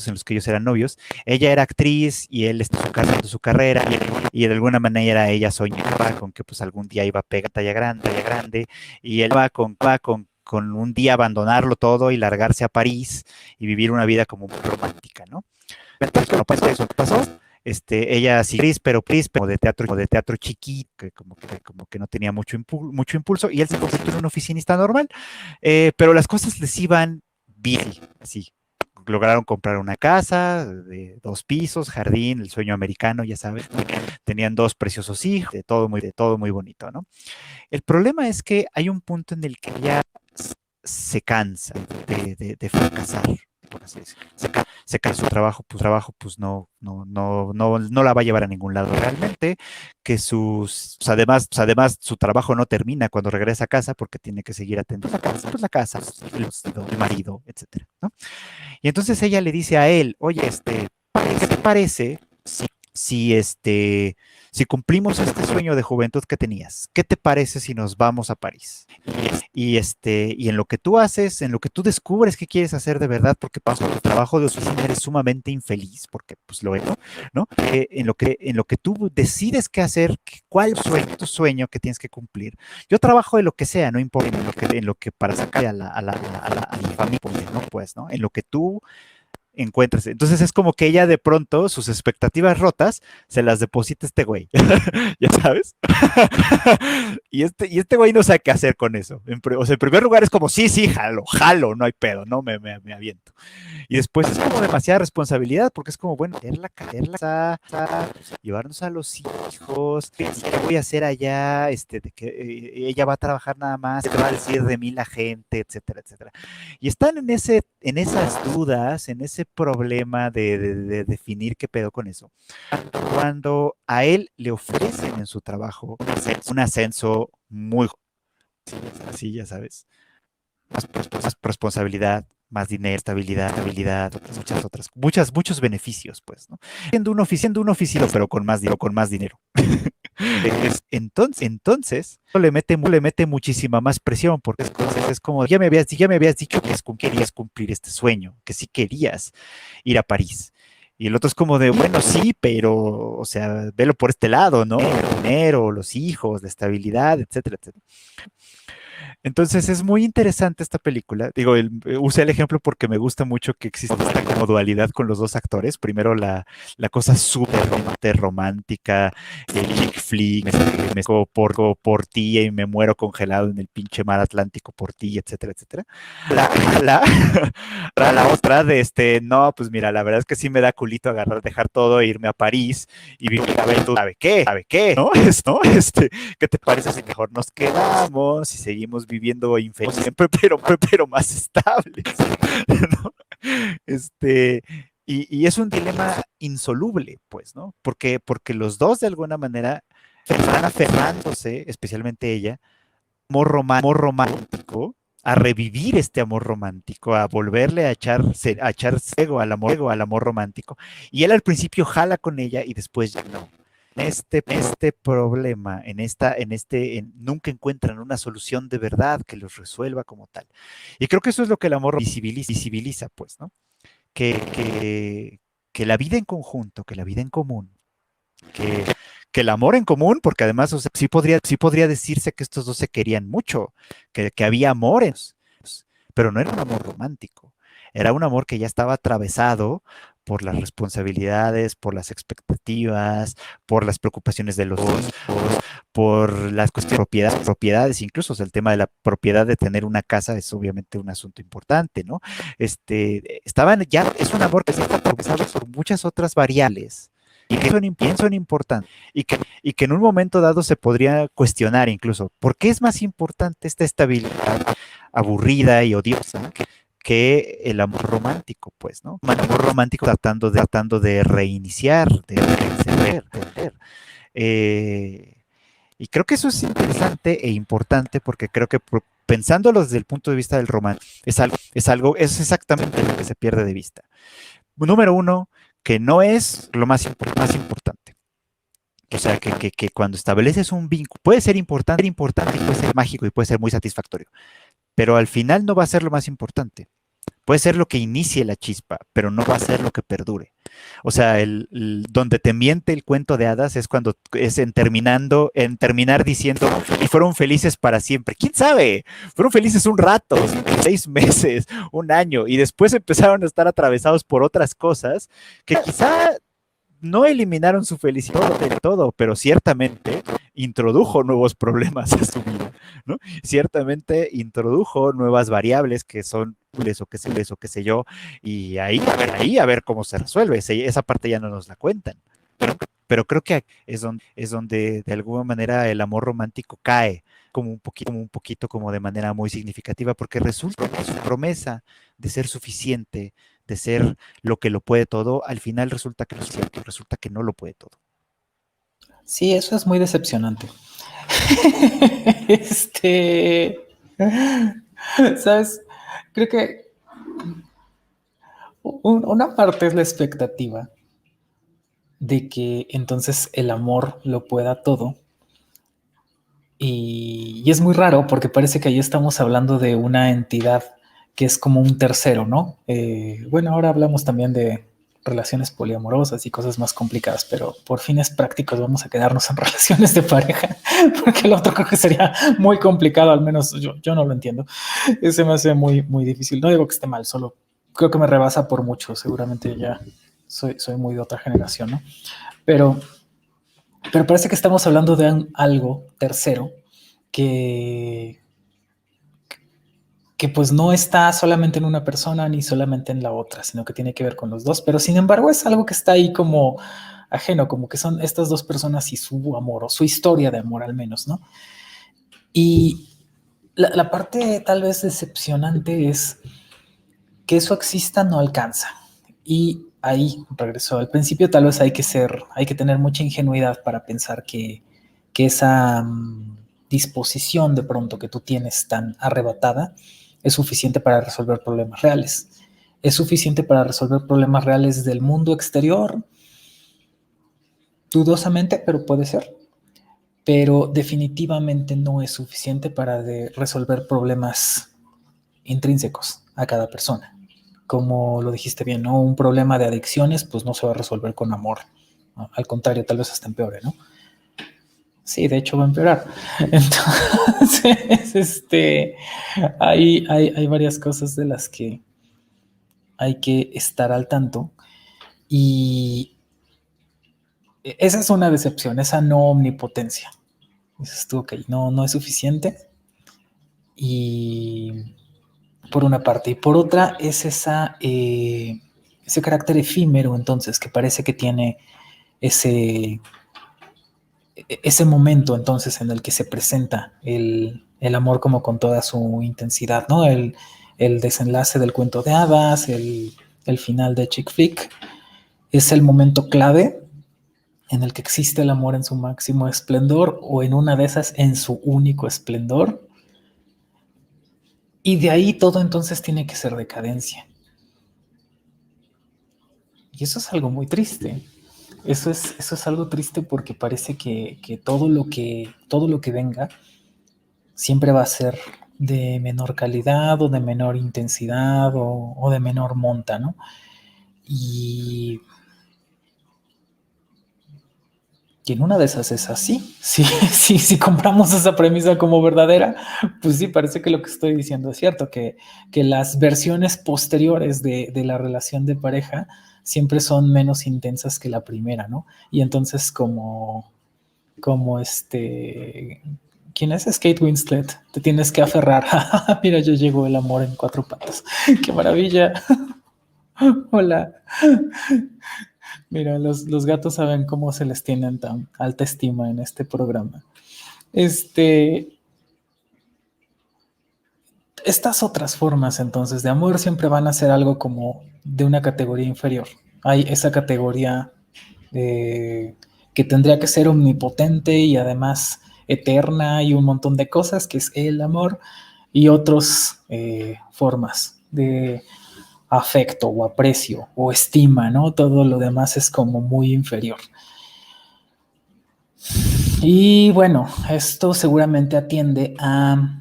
S2: en los que ellos eran novios, ella era actriz y él está haciendo su carrera y de alguna manera ella soñaba con que pues algún día iba a pegar talla grande y él va con un día abandonarlo todo y largarse a París y vivir una vida como muy romántica, ¿no? Entonces, no pasó eso, pasó. Ella sí, pero como de teatro chiquito, que como que no tenía mucho impulso, y él se convirtió en un oficinista normal, pero las cosas les iban bien, así. Lograron comprar una casa de 2 pisos, jardín, el sueño americano, ya sabes. Tenían 2 preciosos hijos, de todo muy bonito, ¿no? El problema es que hay un punto en el que ella se cansa de fracasar, por así decirlo. Se cansa su trabajo, pues no la va a llevar a ningún lado realmente, que además su trabajo no termina cuando regresa a casa porque tiene que seguir atendiendo la casa, el marido, etcétera, ¿no? Y entonces ella le dice a él, oye, ¿qué te parece si si cumplimos este sueño de juventud que tenías? ¿Qué te parece si nos vamos a París? Y en lo que tú haces, en lo que tú descubres qué quieres hacer de verdad, porque paso el trabajo de oficina eres sumamente infeliz, porque pues lo es, ¿no? En lo que tú decides qué hacer, cuál es tu sueño que tienes que cumplir. Yo trabajo de lo que sea, no importa, en lo que para sacar a la familia, ¿no? Pues, ¿no? En lo que tú encuentres. Entonces es como que ella de pronto sus expectativas rotas se las deposita este güey, ya sabes. y este güey no sabe qué hacer con eso. O sea, en primer lugar es como, sí, jalo, no hay pedo, no me aviento. Y después es como demasiada responsabilidad, porque es como, bueno, caerla, llevarnos a los hijos, ¿qué voy a hacer allá? De que ella va a trabajar nada más, ¿qué va a decir de mí la gente? Etcétera, etcétera. Y están en esas dudas, en ese problema de definir qué pedo con eso. Cuando a él le ofrecen en su trabajo un ascenso muy así, ya sabes. más responsabilidad, más dinero, estabilidad, muchos beneficios, pues, ¿no? Siendo un oficina, pero con más dinero. Entonces le mete muchísima más presión, porque es como, ya me habías dicho que querías cumplir este sueño, que sí querías ir a París. Y el otro es como de, bueno, sí, pero, o sea, velo por este lado, ¿no? El dinero, los hijos, la estabilidad, etcétera, etcétera. Entonces es muy interesante esta película. Digo, usé el ejemplo porque me gusta mucho que existe esta como dualidad con los dos actores. Primero la cosa súper romántica, el chick flick, me por ti y me muero congelado en el pinche mar Atlántico por ti, etcétera, etcétera. La, la, la otra de no, pues mira, la verdad es que sí me da culito dejar todo e irme a París y vivir a ver, tú, ¿sabe qué? ¿No? ¿Qué te parece si mejor nos quedamos y seguimos viviendo infeliz siempre, pero más estables? ¿No? Y es un dilema insoluble, pues, ¿no? Porque los dos de alguna manera van aferrándose, especialmente ella, amor romántico, a revivir este amor romántico, a volverle a echar cego al amor romántico. Y él al principio jala con ella y después ya no. Este problema, nunca encuentran una solución de verdad que los resuelva como tal. Y creo que eso es lo que el amor visibiliza, pues, ¿no? Que la vida en conjunto, que la vida en común, que, que el amor en común, porque además, o sea, sí podría decirse que estos dos se querían mucho, que había amores, pero no era un amor romántico, era un amor que ya estaba atravesado por las responsabilidades, por las expectativas, por las preocupaciones de los hijos, por las cuestiones de propiedades, incluso o sea, el tema de la propiedad de tener una casa es obviamente un asunto importante, ¿no? Es un amor que se está atravesado por muchas otras variables y que son importantes y que en un momento dado se podría cuestionar incluso, ¿por qué es más importante esta estabilidad aburrida y odiosa que el amor romántico, pues, ¿no? El amor romántico tratando de reiniciar, de reencender. Eh, y creo que eso es interesante e importante porque creo que pensándolo desde el punto de vista del romance, es exactamente lo que se pierde de vista. Número uno, que no es lo más importante. O sea, que cuando estableces un vínculo, puede ser importante y puede ser mágico y puede ser muy satisfactorio, pero al final no va a ser lo más importante. Puede ser lo que inicie la chispa, pero no va a ser lo que perdure. O sea, donde te miente el cuento de hadas es cuando es en terminar diciendo, y fueron felices para siempre. ¿Quién sabe? Fueron felices un rato, 6 meses, un año, y después empezaron a estar atravesados por otras cosas que quizá no eliminaron su felicidad del todo, pero ciertamente introdujo nuevos problemas a su vida, ¿no? Ciertamente introdujo nuevas variables que son eso, qué sé yo, y ahí a ver cómo se resuelve. Esa parte ya no nos la cuentan. Pero creo que es donde de alguna manera el amor romántico cae como un poquito como de manera muy significativa, porque resulta que su promesa de ser suficiente, de ser lo que lo puede todo, al final resulta que no lo puede todo.
S1: Sí, eso es muy decepcionante. ¿Sabes? Creo que una parte es la expectativa de que entonces el amor lo pueda todo. Y es muy raro porque parece que ahí estamos hablando de una entidad que es como un tercero, ¿no? Bueno, ahora hablamos también de relaciones poliamorosas y cosas más complicadas, pero por fines prácticos vamos a quedarnos en relaciones de pareja, porque el otro creo que sería muy complicado, al menos yo no lo entiendo. Se me hace muy, muy difícil. No digo que esté mal, solo creo que me rebasa por mucho. Seguramente ya soy muy de otra generación, ¿no? Pero parece que estamos hablando de algo tercero que, que pues no está solamente en una persona ni solamente en la otra, sino que tiene que ver con los dos, pero sin embargo es algo que está ahí como ajeno, como que son estas dos personas y su amor, o su historia de amor al menos, ¿no? Y la parte tal vez decepcionante es que eso exista no alcanza. Y ahí regresó. Al principio tal vez hay que tener mucha ingenuidad para pensar que esa disposición de pronto que tú tienes tan arrebatada es suficiente para resolver problemas reales. ¿Es suficiente para resolver problemas reales del mundo exterior? Dudosamente, pero puede ser. Pero definitivamente no es suficiente para resolver problemas intrínsecos a cada persona. Como lo dijiste bien, ¿no? Un problema de adicciones, pues no se va a resolver con amor. ¿No? Al contrario, tal vez hasta empeore, ¿no? Sí, de hecho va a empeorar. Entonces, hay varias cosas de las que hay que estar al tanto. Y esa es una decepción, esa no omnipotencia. Dices tú, ok, no es suficiente. Y por una parte. Y por otra es ese carácter efímero, entonces, que parece que tiene ese momento, entonces, en el que se presenta el amor como con toda su intensidad, ¿no? El desenlace del cuento de hadas, el final de Chick Flick, es el momento clave en el que existe el amor en su máximo esplendor, o en una de esas en su único esplendor. Y de ahí todo entonces tiene que ser decadencia. Y eso es algo muy triste. Eso es algo triste porque parece que todo lo que venga siempre va a ser de menor calidad o de menor intensidad o de menor monta, ¿no? Y en una de esas es así. Si compramos esa premisa como verdadera, pues sí, parece que lo que estoy diciendo es cierto, que las versiones posteriores de la relación de pareja siempre son menos intensas que la primera, ¿no? Y entonces como ¿quién es? Es Kate Winslet. Te tienes que aferrar. Mira, ya llegó el amor en 4 patas. ¡Qué maravilla! Hola. Mira, los gatos saben cómo se les tienen tan alta estima en este programa. Estas otras formas, entonces, de amor siempre van a ser algo como de una categoría inferior. Hay esa categoría que tendría que ser omnipotente y además eterna y un montón de cosas, que es el amor, y otras formas de afecto o aprecio o estima, ¿no? Todo lo demás es como muy inferior. Y bueno, esto seguramente atiende a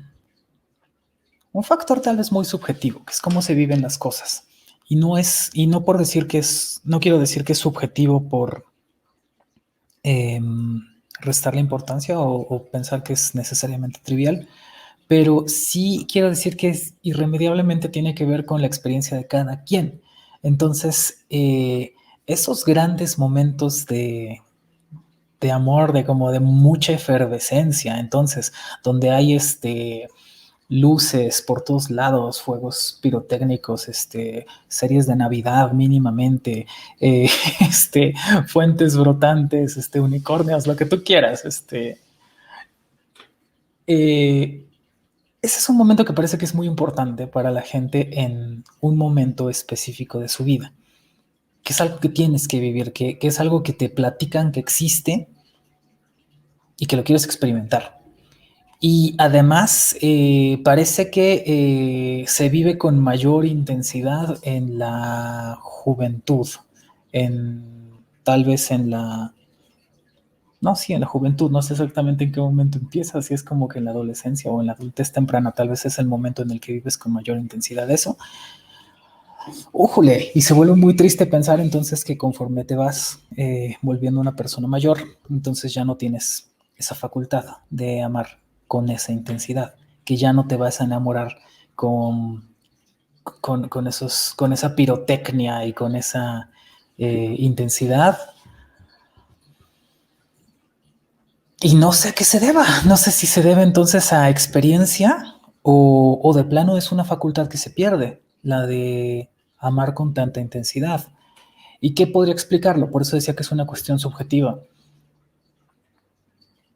S1: un factor tal vez muy subjetivo, que es cómo se viven las cosas. Y no por decir que no quiero decir que es subjetivo por restarle importancia o pensar que es necesariamente trivial, pero sí quiero decir que irremediablemente tiene que ver con la experiencia de cada quien. Entonces, esos grandes momentos de amor, de como de mucha efervescencia, entonces, donde hay luces por todos lados, fuegos pirotécnicos, series de Navidad mínimamente, fuentes brotantes, unicornios, lo que tú quieras, ese es un momento que parece que es muy importante para la gente en un momento específico de su vida, que es algo que tienes que vivir, que es algo que te platican que existe y que lo quieres experimentar. Y además parece que se vive con mayor intensidad en la juventud, tal vez en la juventud, no sé exactamente en qué momento empieza, si es como que en la adolescencia o en la adultez temprana, tal vez es el momento en el que vives con mayor intensidad eso. ¡Újule! Y se vuelve muy triste pensar entonces que conforme te vas volviendo una persona mayor, entonces ya no tienes esa facultad de amar con esa intensidad, que ya no te vas a enamorar con esa pirotecnia y con esa intensidad. Y no sé a qué se deba, no sé si se debe entonces a experiencia o de plano es una facultad que se pierde, la de amar con tanta intensidad. ¿Y qué podría explicarlo? Por eso decía que es una cuestión subjetiva.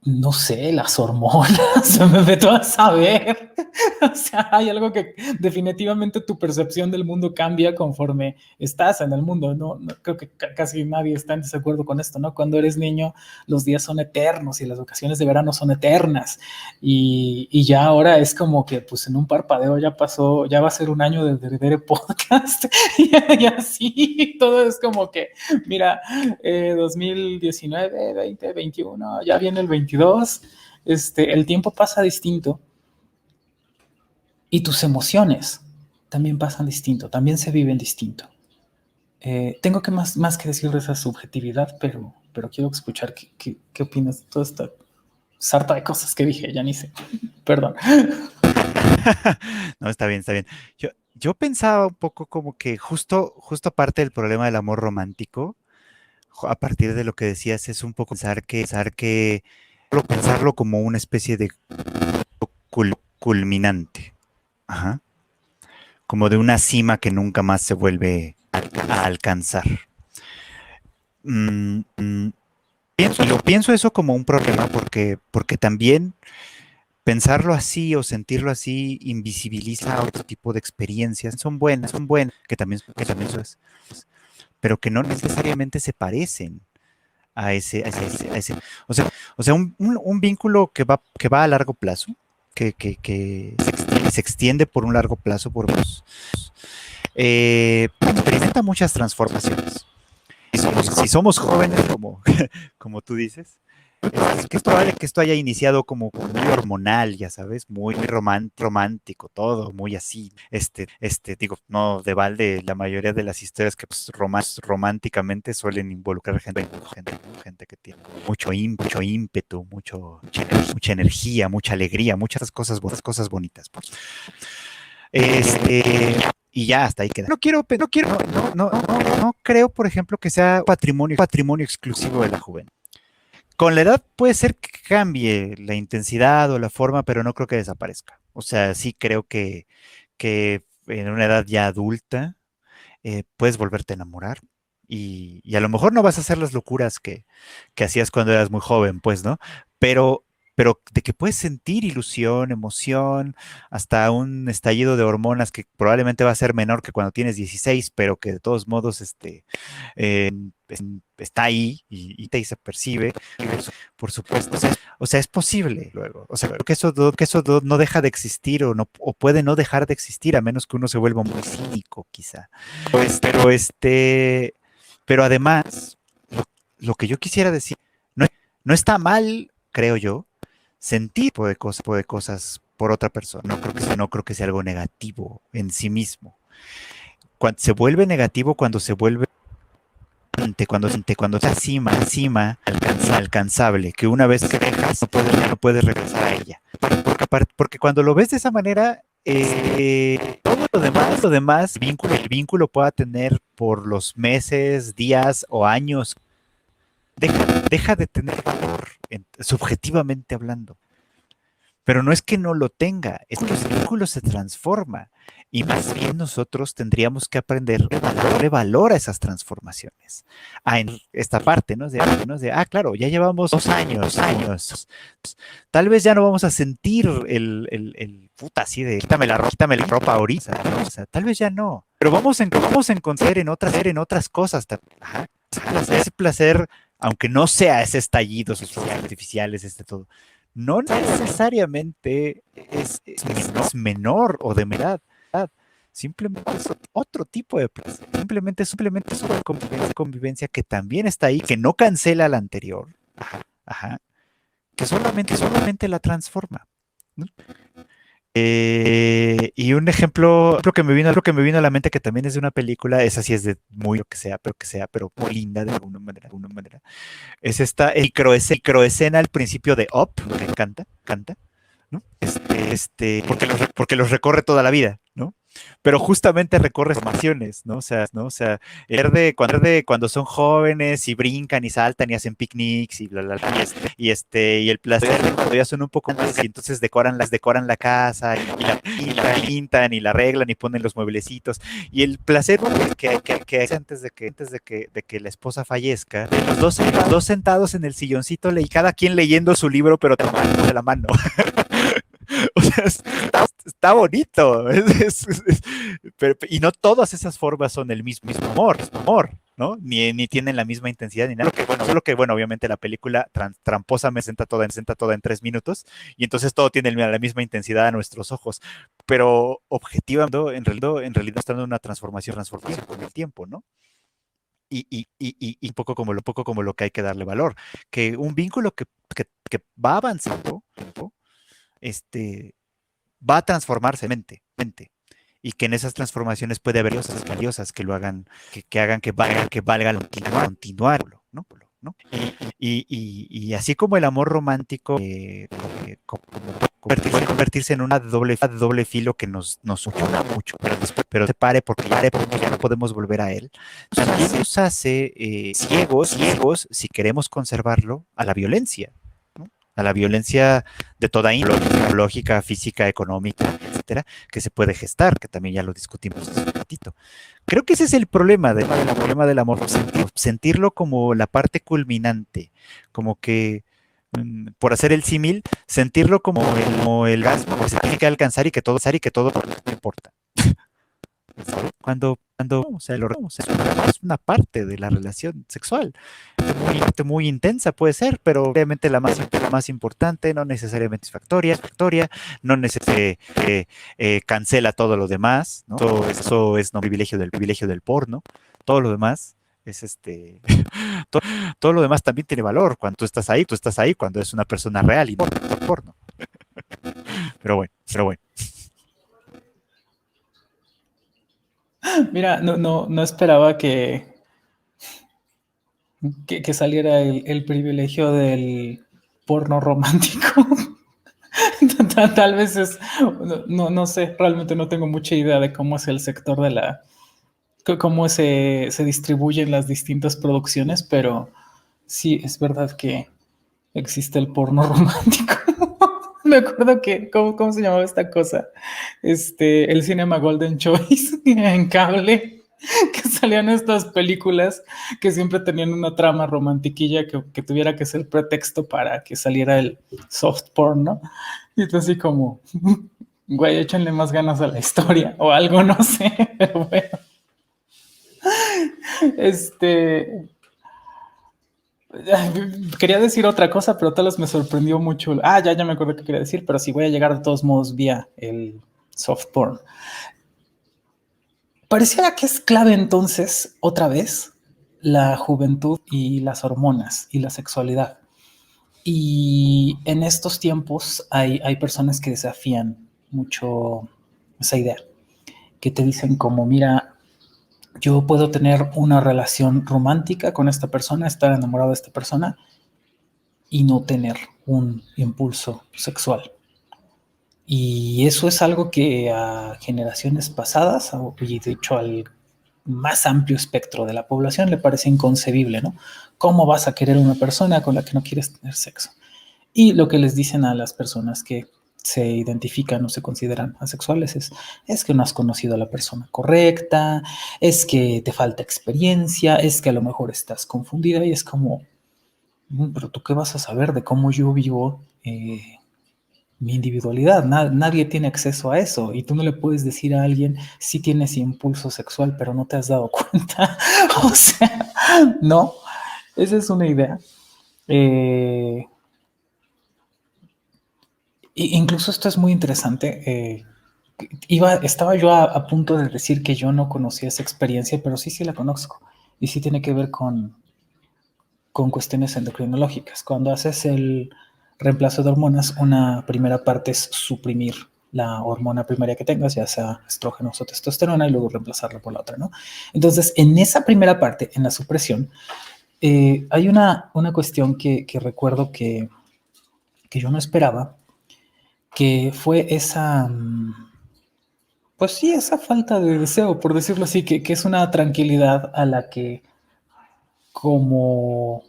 S1: No sé, las hormonas, me meto a saber. O sea, hay algo que definitivamente tu percepción del mundo cambia conforme estás en el mundo, ¿no? Creo que casi nadie está en desacuerdo con esto, ¿no? Cuando eres niño, los días son eternos y las vacaciones de verano son eternas. Y ya ahora es como que, pues en un parpadeo ya pasó, ya va a ser un año de Derivere Podcast. Y así, todo es como que, mira, 2019, 20, 21, ya viene el 22. El tiempo pasa distinto. Y tus emociones también pasan distinto, también se viven distinto. Tengo que más que decir de esa subjetividad, pero quiero escuchar qué opinas de toda esta sarta de cosas que dije, ya ni sé. Perdón.
S2: No, está bien, está bien. Yo pensaba un poco como que justo aparte del problema del amor romántico, a partir de lo que decías, es un poco pensarlo como una especie de culminante. Ajá. Como de una cima que nunca más se vuelve a alcanzar. Lo pienso eso como un problema porque también pensarlo así o sentirlo así invisibiliza otro tipo de experiencias. Son buenas, que también eso es, pero que no necesariamente se parecen a ese. O sea, un vínculo que va a largo plazo, que se extiende por un largo plazo, experimenta muchas transformaciones. Si somos jóvenes, como tú dices, es que es probable que esto haya iniciado como muy hormonal, ya sabes, muy romántico, todo, muy así. Digo, no de balde, la mayoría de las historias que pues, románticamente suelen involucrar gente que tiene mucho ímpetu, mucha energía, mucha alegría, muchas cosas bonitas. Pues. Y ya hasta ahí queda. No creo, por ejemplo, que sea patrimonio exclusivo de la juventud. Con la edad puede ser que cambie la intensidad o la forma, pero no creo que desaparezca. O sea, sí creo que en una edad ya adulta puedes volverte a enamorar y a lo mejor no vas a hacer las locuras que hacías cuando eras muy joven, pues, ¿no? Pero, pero de que puedes sentir ilusión, emoción, hasta un estallido de hormonas que probablemente va a ser menor que cuando tienes 16, pero que de todos modos eh, está ahí y se percibe, por supuesto. O sea, es posible luego. O sea, creo que eso no deja de existir o puede no dejar de existir a menos que uno se vuelva muy cínico, quizá. Pero además, lo que yo quisiera decir, no está mal, creo yo, sentir tipo de cosas por otra persona. No creo que sea algo negativo en sí mismo. Cuando se vuelve negativo, cuando se vuelve cuando está cima alcanzable, que una vez que dejas no puedes regresar a ella. Porque cuando lo ves de esa manera, todo lo demás, el vínculo pueda tener por los meses, días o años, deja de tener valor, subjetivamente hablando. Pero no es que no lo tenga, es que el vínculo se transforma. Y más bien nosotros tendríamos que aprender a darle valor a esas transformaciones. En esta parte, ¿no? Claro, ya llevamos 2 años. Tal vez ya no vamos a sentir el puta así de quítame la ropa ahorita, ¿no? O sea, tal vez ya no. Pero vamos a encontrar en otras cosas. Ajá, ese placer, aunque no sea ese estallido artificiales, todo. No necesariamente es menor o de menor. Simplemente es otro tipo de placer. Simplemente es una convivencia que también está ahí, que no cancela la anterior. Ajá. Que solamente la transforma. ¿No? Y un ejemplo que me vino a la mente que también es de una película, esa sí es de muy lo que sea, pero muy linda de alguna manera. Es esta microescena al principio de Up, que canta, ¿no? Porque los recorre toda la vida, ¿no? Pero justamente recorre formaciones, ¿no? O sea, cuando son jóvenes y brincan y saltan y hacen picnics y bla, bla, bla, y el placer de cuando ya son un poco más y entonces decoran la casa y la pintan y la arreglan y ponen los mueblecitos y el placer que hace antes de que la esposa fallezca, los dos sentados en el silloncito y cada quien leyendo su libro pero de la mano. O sea, está bonito. Y no todas esas formas son el mismo amor, ¿no? Ni tienen la misma intensidad ni nada. Solo que, bueno, obviamente la película tramposa me senta toda en 3 minutos y entonces todo tiene la misma intensidad a nuestros ojos. Pero objetivamente, en realidad está dando una transformación con el tiempo, ¿no? Y un poco como lo que hay que darle valor. Que un vínculo que va avanzando, este, va a transformarse mente. Y que en esas transformaciones puede haber cosas valiosas que lo hagan, que hagan que valga continuarlo, ¿no? ¿No? Y así como el amor romántico puede convertirse en una doble filo que nos una mucho, pero se pare porque ya no podemos volver a él, también nos hace ciegos, si queremos conservarlo, a la violencia, ¿no? A la violencia de toda índole, psicológica, física, económica, etcétera, que se puede gestar, que también ya lo discutimos hace un ratito. Creo que ese es el problema del amor, sentirlo como la parte culminante, como que, por hacer el símil, sentirlo como el gasmo que se tiene que alcanzar y que todo no importa. Cuando o sea, es una parte de la relación sexual, muy intensa puede ser, pero obviamente la más importante, no necesariamente es factoria, no necesariamente cancela todo lo demás, ¿no? Eso es no privilegio del porno, todo lo demás es todo, todo lo demás también tiene valor cuando tú estás ahí cuando es una persona real y no porno. Pero bueno.
S1: Mira, no esperaba que saliera el privilegio del porno romántico. Tal vez es, no sé, realmente no tengo mucha idea de cómo es el sector de cómo se distribuyen las distintas producciones, pero sí, es verdad que existe el porno romántico. Me acuerdo que, ¿cómo se llamaba esta cosa? El Cinema Golden Choice en cable, que salían estas películas que siempre tenían una trama romantiquilla que tuviera que ser pretexto para que saliera el soft porn, ¿no? Y es así como, güey, échenle más ganas a la historia o algo, no sé, pero bueno. Este, Quería decir otra cosa, pero tal vez me sorprendió mucho. Ya me acuerdo qué quería decir, pero sí voy a llegar de todos modos vía el soft porn. Pareciera que es clave entonces, otra vez, la juventud y las hormonas y la sexualidad. Y en estos tiempos hay personas que desafían mucho esa idea, que te dicen como, mira, yo puedo tener una relación romántica con esta persona, estar enamorado de esta persona y no tener un impulso sexual. Y eso es algo que a generaciones pasadas, y de hecho al más amplio espectro de la población, le parece inconcebible, ¿no? ¿Cómo vas a querer una persona con la que no quieres tener sexo? Y lo que les dicen a las personas que se identifican o se consideran asexuales es que no has conocido a la persona correcta, es que te falta experiencia, es que a lo mejor estás confundida y es como, pero tú qué vas a saber de cómo yo vivo mi individualidad. Nadie tiene acceso a eso y tú no le puedes decir a alguien si tienes impulso sexual, pero no te has dado cuenta. O sea, no, esa es una idea. Incluso esto es muy interesante. Estaba yo a punto de decir que yo no conocía esa experiencia, pero sí la conozco. Y sí tiene que ver con cuestiones endocrinológicas. Cuando haces el reemplazo de hormonas, una primera parte es suprimir la hormona primaria que tengas, ya sea estrógenos o testosterona, y luego reemplazarla por la otra, ¿no? Entonces, en esa primera parte, en la supresión, hay una cuestión que recuerdo que yo no esperaba, que fue esa, pues sí, esa falta de deseo, por decirlo así, que es una tranquilidad a la que como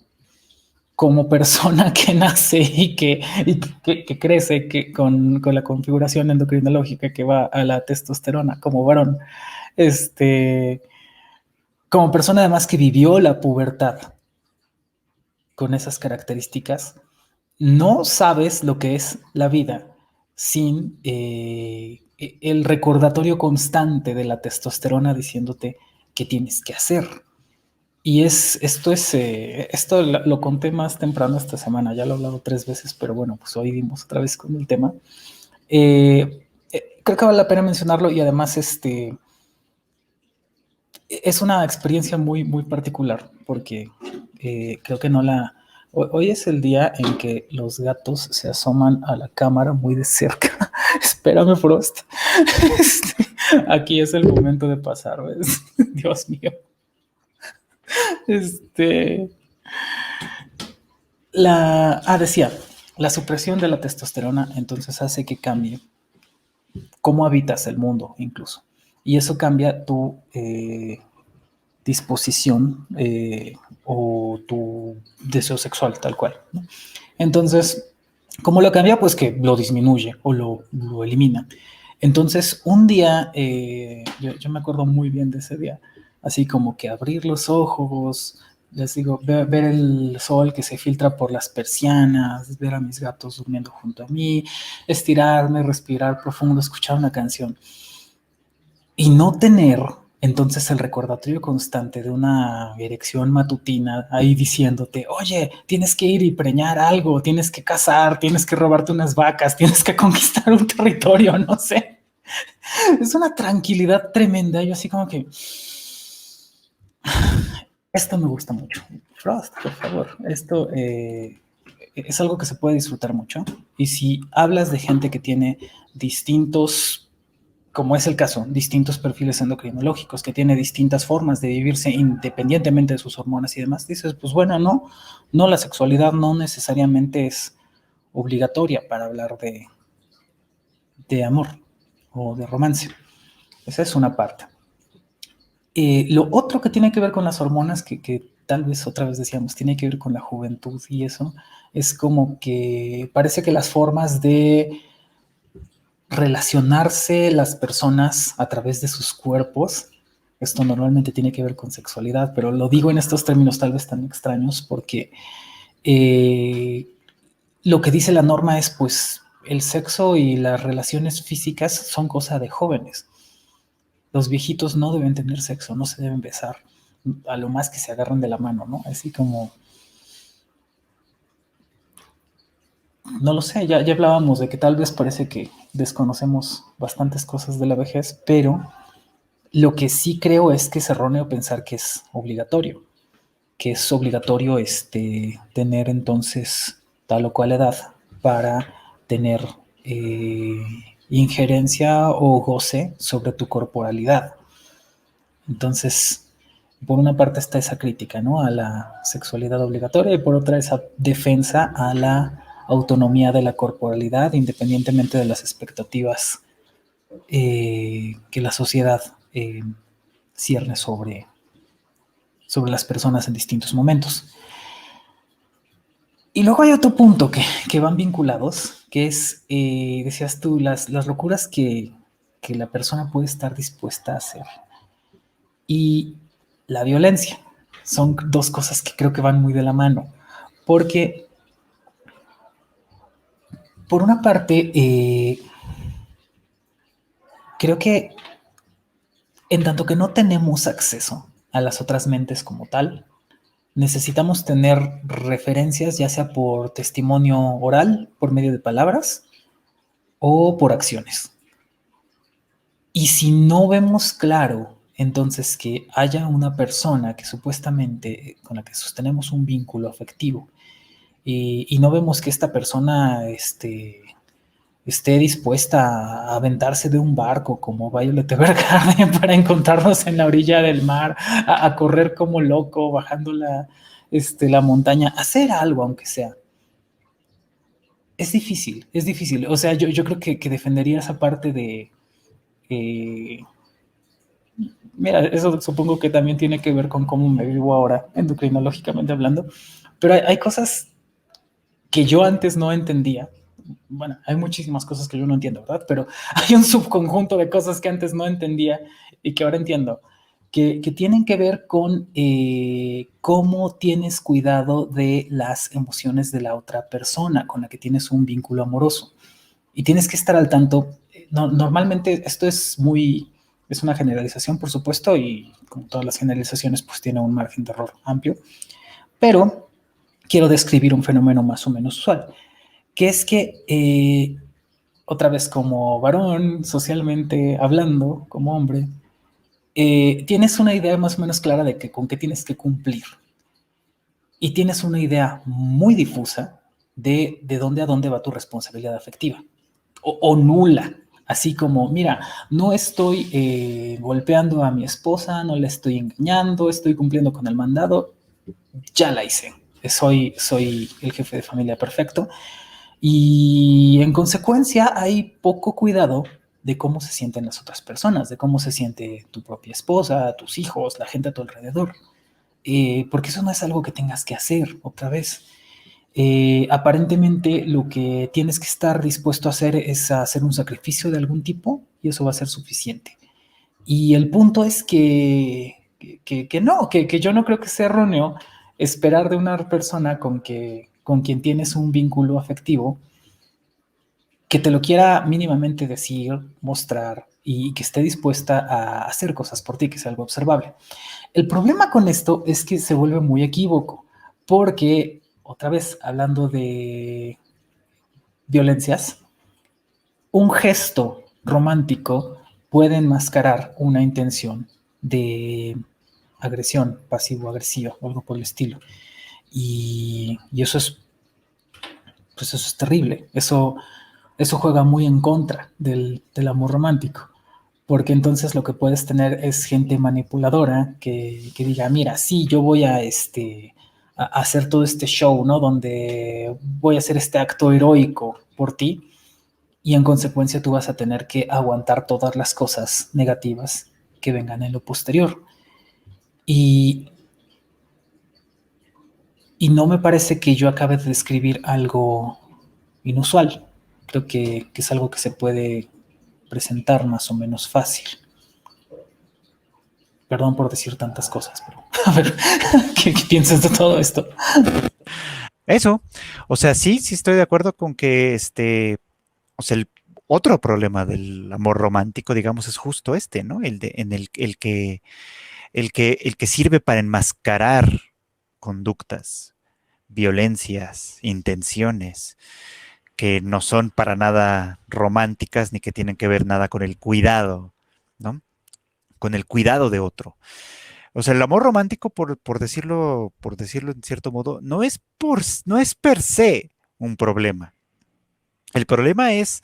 S1: persona que nace y que crece con la configuración endocrinológica que va a la testosterona como varón, como persona además que vivió la pubertad con esas características, no sabes lo que es la vida sin el recordatorio constante de la testosterona diciéndote qué tienes que hacer. Y esto lo conté más temprano esta semana, ya lo he hablado 3 veces, pero bueno, pues hoy dimos otra vez con el tema. Creo que vale la pena mencionarlo y además es una experiencia muy, muy particular porque creo que no la... Hoy es el día en que los gatos se asoman a la cámara muy de cerca. Espérame, Frost. Aquí es el momento de pasar, ¿ves? Dios mío. Decía, la supresión de la testosterona entonces hace que cambie cómo habitas el mundo incluso. Y eso cambia tu disposición o tu deseo sexual, tal cual, ¿no? Entonces, ¿cómo lo cambia? Pues que lo disminuye o lo elimina. Entonces, un día, yo me acuerdo muy bien de ese día, así como que abrir los ojos, les digo, ver el sol que se filtra por las persianas, ver a mis gatos durmiendo junto a mí, estirarme, respirar profundo, escuchar una canción y no tener entonces el recordatorio constante de una erección matutina ahí diciéndote, oye, tienes que ir y preñar algo, tienes que cazar, tienes que robarte unas vacas, tienes que conquistar un territorio, no sé. Es una tranquilidad tremenda. Yo así como que, esto me gusta mucho. Frost, por favor, esto es algo que se puede disfrutar mucho. Y si hablas de gente que tiene distintos, como es el caso, distintos perfiles endocrinológicos, que tiene distintas formas de vivirse independientemente de sus hormonas y demás, dices, pues bueno, no, la sexualidad no necesariamente es obligatoria para hablar de amor o de romance. Esa es una parte. Lo otro que tiene que ver con las hormonas, que tal vez otra vez decíamos, tiene que ver con la juventud y eso, es como que parece que las formas de relacionarse las personas a través de sus cuerpos, esto normalmente tiene que ver con sexualidad, pero lo digo en estos términos tal vez tan extraños porque lo que dice la norma es pues el sexo y las relaciones físicas son cosa de jóvenes. Los viejitos no deben tener sexo, no se deben besar, a lo más que se agarran de la mano, ¿no? Así como, no lo sé, ya hablábamos de que tal vez parece que desconocemos bastantes cosas de la vejez, pero lo que sí creo es que es erróneo pensar que es obligatorio tener entonces tal o cual edad para tener injerencia o goce sobre tu corporalidad. Entonces, por una parte está esa crítica, ¿no?, a la sexualidad obligatoria y por otra esa defensa a la autonomía de la corporalidad independientemente de las expectativas que la sociedad cierne sobre las personas en distintos momentos. Y luego hay otro punto que van vinculados, que es, decías tú, las locuras que la persona puede estar dispuesta a hacer. Y la violencia. Son dos cosas que creo que van muy de la mano. Porque, por una parte, creo que en tanto que no tenemos acceso a las otras mentes como tal, necesitamos tener referencias, ya sea por testimonio oral, por medio de palabras, o por acciones. Y si no vemos claro, entonces, que haya una persona que supuestamente con la que sostenemos un vínculo afectivo y no vemos que esta persona esté dispuesta a aventarse de un barco como Violet Evergarden para encontrarnos en la orilla del mar, a correr como loco, bajando la montaña, hacer algo aunque sea. Es difícil. O sea, yo creo que defendería esa parte de... mira, eso supongo que también tiene que ver con cómo me vivo ahora, endocrinológicamente hablando, pero hay cosas que yo antes no entendía. Bueno, hay muchísimas cosas que yo no entiendo, ¿verdad? Pero hay un subconjunto de cosas que antes no entendía y que ahora entiendo, que tienen que ver con cómo tienes cuidado de las emociones de la otra persona con la que tienes un vínculo amoroso. y tienes que estar al tanto. Normalmente esto es una generalización, por supuesto, y como todas las generalizaciones, pues tiene un margen de error amplio, pero quiero describir un fenómeno más o menos usual, que es que, otra vez como varón, socialmente hablando, como hombre, tienes una idea más o menos clara de que con qué tienes que cumplir, y tienes una idea muy difusa de dónde a dónde va tu responsabilidad afectiva, o nula. Así como, mira, no estoy golpeando a mi esposa, no la estoy engañando, estoy cumpliendo con el mandado, ya la hice. Soy el jefe de familia perfecto. Y en consecuencia hay poco cuidado de cómo se sienten las otras personas, de cómo se siente tu propia esposa, tus hijos, la gente a tu alrededor. Porque eso no es algo que tengas que hacer otra vez. Aparentemente lo que tienes que estar dispuesto a hacer es a hacer un sacrificio de algún tipo y eso va a ser suficiente. Y el punto es que no, que yo no creo que sea erróneo esperar de una persona con quien tienes un vínculo afectivo que te lo quiera mínimamente decir, mostrar y que esté dispuesta a hacer cosas por ti, que es algo observable. El problema con esto es que se vuelve muy equívoco, porque, otra vez, hablando de violencias, un gesto romántico puede enmascarar una intención de agresión pasivo-agresiva o algo por el estilo. Y eso es, pues eso es terrible. Eso juega muy en contra del amor romántico, porque entonces lo que puedes tener es gente manipuladora que diga, mira, sí, yo voy a hacer todo este show, ¿no? Donde voy a hacer este acto heroico por ti, y en consecuencia tú vas a tener que aguantar todas las cosas negativas que vengan en lo posterior. Y, y no me parece que yo acabe de describir algo inusual. Creo que es algo que se puede presentar más o menos fácil. Perdón por decir tantas cosas, pero a ver, ¿qué piensas de todo esto?
S2: Eso, o sea, sí estoy de acuerdo con que o sea, el otro problema del amor romántico, digamos, es justo ¿no? El que sirve para enmascarar conductas, violencias, intenciones que no son para nada románticas ni que tienen que ver nada con el cuidado, ¿no? Con el cuidado de otro. O sea, el amor romántico, por decirlo en cierto modo, no es per se un problema. El problema es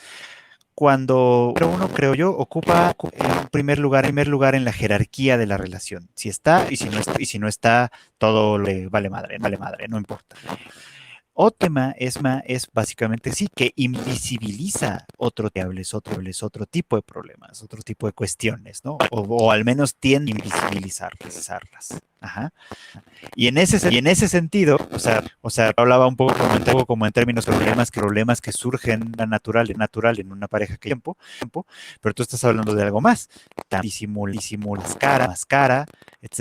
S2: cuando uno, creo yo, ocupa un primer lugar en la jerarquía de la relación. Si está y si no está, todo le vale madre, no importa. Otro tema es básicamente sí, que invisibiliza otro tipo de problemas, otro tipo de cuestiones, ¿no? O al menos tiende a invisibilizarlas. Ajá. Y en ese sentido, o sea, hablaba un poco como en términos de problemas que surgen natural en una pareja que tiempo, pero tú estás hablando de algo más. Disimulas máscara,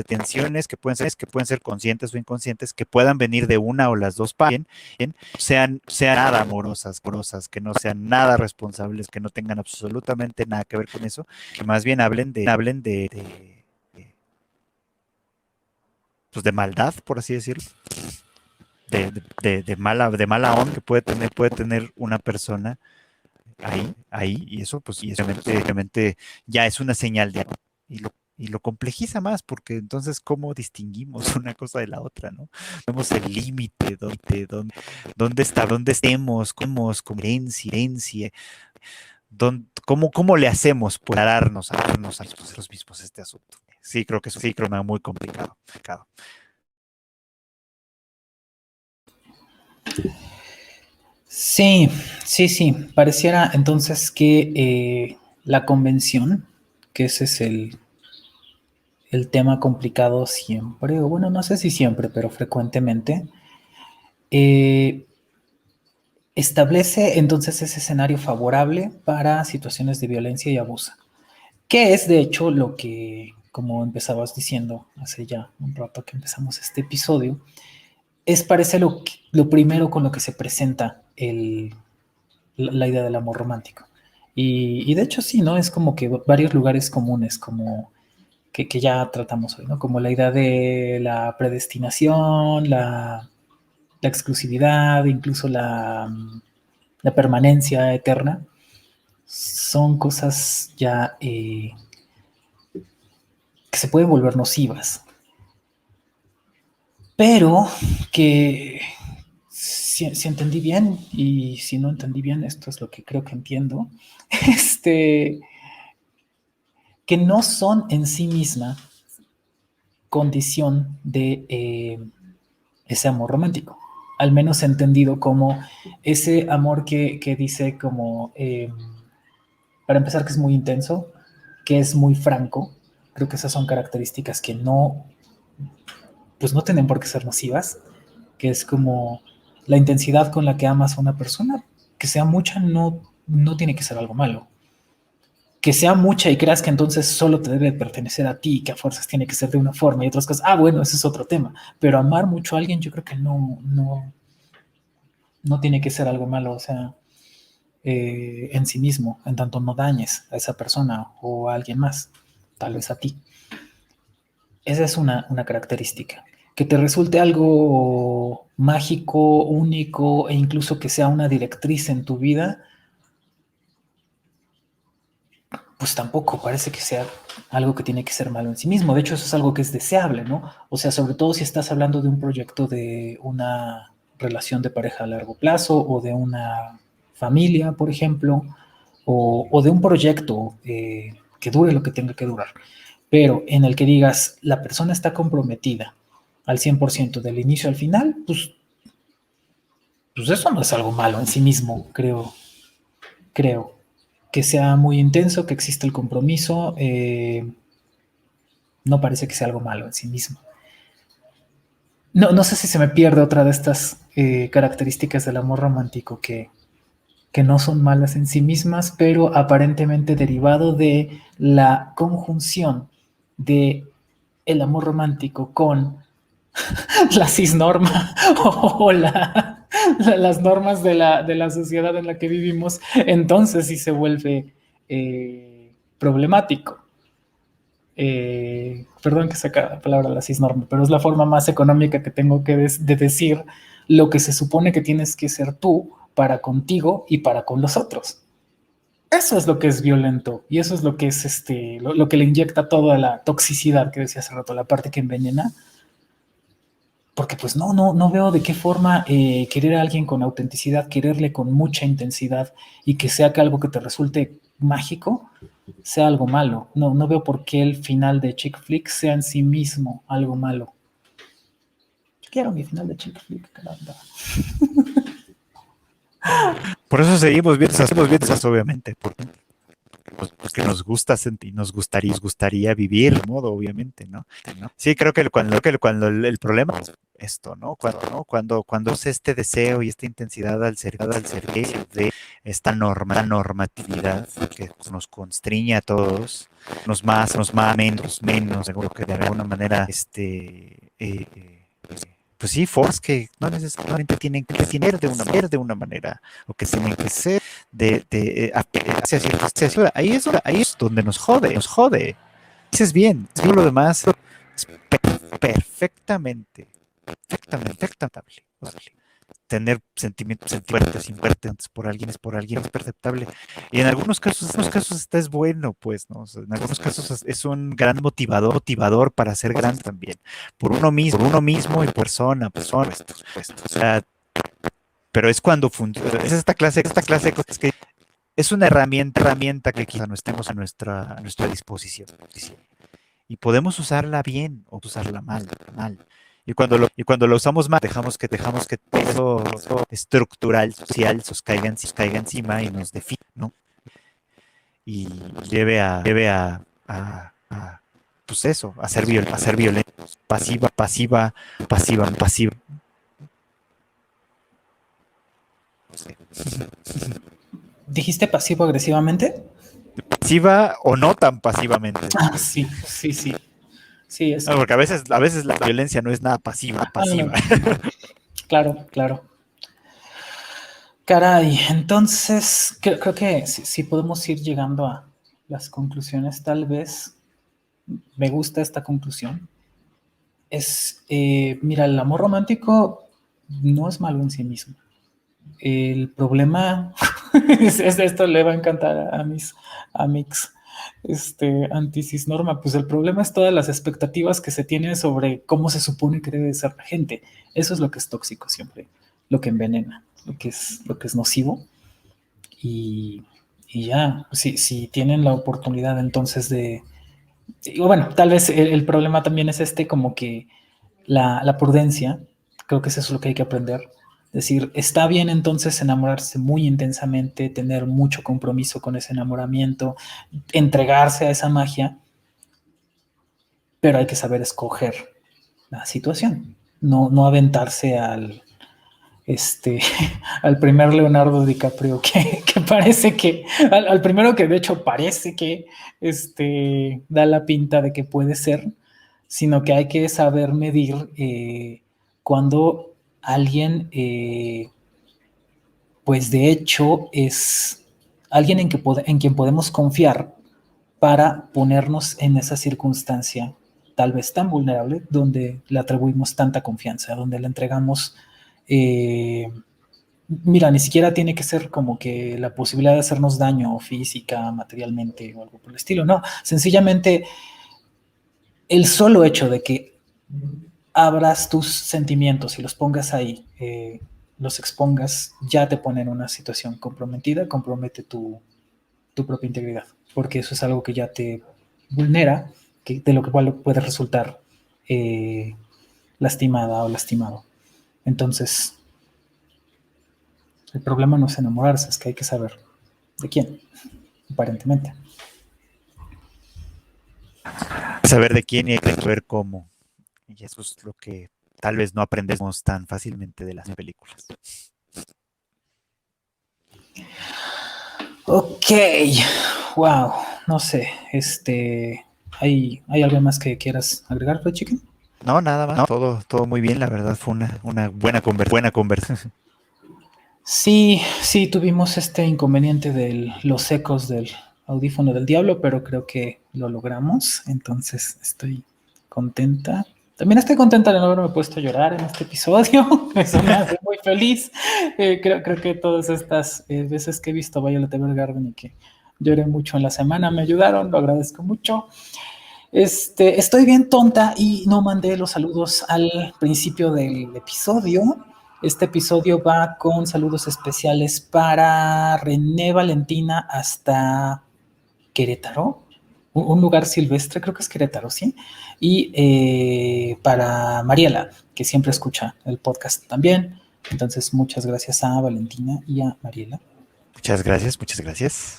S2: tensiones que pueden ser conscientes o inconscientes, que puedan venir de una o las dos partes, sean nada amorosas, que no sean nada responsables, que no tengan absolutamente nada que ver con eso, que más bien pues de maldad, por así decirlo, de mala onda que puede tener una persona ahí, y eso, pues, y obviamente ya es una señal de algo, y lo complejiza más, porque entonces, ¿cómo distinguimos una cosa de la otra, no? Vemos el límite, dónde estemos, como herencia, cómo le hacemos para darnos a nosotros mismos este asunto. Sí, creo que eso sí, creo que es muy complicado.
S1: Sí, sí, sí. Pareciera entonces que la convención, que ese es el tema complicado siempre, o bueno, no sé si siempre, pero frecuentemente, eh, establece entonces ese escenario favorable para situaciones de violencia y abuso, que es de hecho lo que, como empezabas diciendo hace ya un rato que empezamos este episodio, parece lo primero con lo que se presenta la idea del amor romántico. Y de hecho sí, ¿no? Es como que varios lugares comunes, como que ya tratamos hoy, ¿no? Como la idea de la predestinación, la exclusividad, incluso la permanencia eterna, son cosas ya que se pueden volver nocivas, pero que si entendí bien, y si no entendí bien, esto es lo que creo que entiendo, este, que no son en sí misma condición de ese amor romántico. Al menos entendido como ese amor que dice como, para empezar, que es muy intenso, que es muy franco. Creo que esas son características que no, pues no tienen por qué ser nocivas, que es como la intensidad con la que amas a una persona, que sea mucha, no tiene que ser algo malo. Que sea mucha y creas que entonces solo te debe pertenecer a ti, que a fuerzas tiene que ser de una forma y otras cosas. Ah, bueno, ese es otro tema. Pero amar mucho a alguien yo creo que no tiene que ser algo malo, o sea, en sí mismo, en tanto no dañes a esa persona o a alguien más, tal vez a ti. Esa es una característica. Que te resulte algo mágico, único e incluso que sea una directriz en tu vida, pues tampoco parece que sea algo que tiene que ser malo en sí mismo. De hecho, eso es algo que es deseable, ¿no? O sea, sobre todo si estás hablando de un proyecto de una relación de pareja a largo plazo o de una familia, por ejemplo, o de un proyecto que dure lo que tenga que durar, pero en el que digas, la persona está comprometida al 100% del inicio al final, pues eso no es algo malo en sí mismo, creo. Que sea muy intenso, que exista el compromiso, no parece que sea algo malo en sí mismo. No sé si se me pierde otra de estas características del amor romántico que no son malas en sí mismas, pero aparentemente derivado de la conjunción de el amor romántico con la cisnorma o las normas de la sociedad en la que vivimos, entonces sí se vuelve problemático. Perdón que saca la palabra la cisnorma, pero es la forma más económica que tengo de decir lo que se supone que tienes que ser tú para contigo y para con los otros. Eso es lo que es violento y eso es lo que es lo que le inyecta toda la toxicidad que decía hace rato, la parte que envenena, porque pues no veo de qué forma querer a alguien con autenticidad, quererle con mucha intensidad y que sea que algo que te resulte mágico sea algo malo. No veo por qué el final de Chick Flick sea en sí mismo algo malo. Yo quiero mi final de Chick Flick, caramba.
S2: Por eso seguimos viendo esas obviamente, porque nos gusta sentir, nos gustaría vivir de modo, obviamente, ¿no? Sí, creo que cuando el problema es esto, ¿no? Cuando es este deseo y esta intensidad al servicio de esta normatividad que nos constriñe a todos, menos, seguro que de alguna manera, pues sí, force que no necesariamente tienen que ser de una manera, o que tienen que ser hacia cierta. Ahí es donde nos jode. Dices bien, todo lo demás es perfectamente aceptable. Tener sentimientos fuertes por alguien es perceptible. Y en algunos casos hasta es bueno, pues, ¿no? O sea, en algunos casos es un gran motivador para ser grande también. Por uno mismo y persona, pues. O sea, pero es cuando funciona. Es esta clase de cosas que es una herramienta que quizá no estemos a nuestra disposición. Y podemos usarla bien o usarla mal. Y cuando lo usamos mal, dejamos que todo estructural, social, caiga encima y nos define, ¿no? Y lleve a pues eso, a ser violento, pasiva.
S1: ¿Dijiste pasivo-agresivamente?
S2: Pasiva o no tan pasivamente.
S1: Ah, sí, sí, sí. Sí,
S2: No,
S1: eso.
S2: porque a veces la violencia no es nada pasiva.
S1: No. Claro, claro. Caray, entonces creo que si podemos ir llegando a las conclusiones, tal vez me gusta esta conclusión. Mira, el amor romántico no es malo en sí mismo. El problema es esto le va a encantar a mis amics anti-cisnorma. Pues el problema es todas las expectativas que se tienen sobre cómo se supone que debe ser la gente. Eso es lo que es tóxico siempre, lo que envenena, lo que es nocivo. Y, y ya, si tienen la oportunidad entonces bueno, tal vez el problema también es como que la prudencia, creo que eso es lo que hay que aprender. Es decir, está bien entonces enamorarse muy intensamente, tener mucho compromiso con ese enamoramiento, entregarse a esa magia, pero hay que saber escoger la situación, no aventarse este, al primer Leonardo DiCaprio que parece que, al primero que de hecho parece que da la pinta de que puede ser, sino que hay que saber medir cuando alguien, pues de hecho es alguien en quien podemos confiar para ponernos en esa circunstancia tal vez tan vulnerable, donde le atribuimos tanta confianza, donde le entregamos mira, ni siquiera tiene que ser como que la posibilidad de hacernos daño física, materialmente o algo por el estilo. No, sencillamente el solo hecho de que abras tus sentimientos y los pongas ahí, los expongas, ya te pone en una situación comprometida, compromete tu propia integridad, porque eso es algo que ya te vulnera, de lo cual puede resultar lastimada o lastimado. Entonces, el problema no es enamorarse, es que hay que saber de quién, aparentemente.
S2: Saber de quién y hay que saber cómo. Y eso es lo que tal vez no aprendemos tan fácilmente de las películas.
S1: Ok, wow, no sé, ¿hay algo más que quieras agregar, Fred Chicken?
S2: No, nada más. No, todo muy bien, la verdad fue una buena conversación.
S1: Sí, tuvimos este inconveniente de los ecos del audífono del diablo, pero creo que lo logramos, entonces estoy contenta. También estoy contenta de no haberme puesto a llorar en este episodio, eso me hace muy feliz. Creo que todas estas veces que he visto Violet Evergarden y que lloré mucho en la semana me ayudaron, lo agradezco mucho. Estoy bien tonta y no mandé los saludos al principio del episodio. Este episodio va con saludos especiales para René Valentina hasta Querétaro, un lugar silvestre, creo que es Querétaro, ¿sí? Y para Mariela, que siempre escucha el podcast también. Entonces, muchas gracias a Valentina y a Mariela.
S2: Muchas gracias, muchas gracias.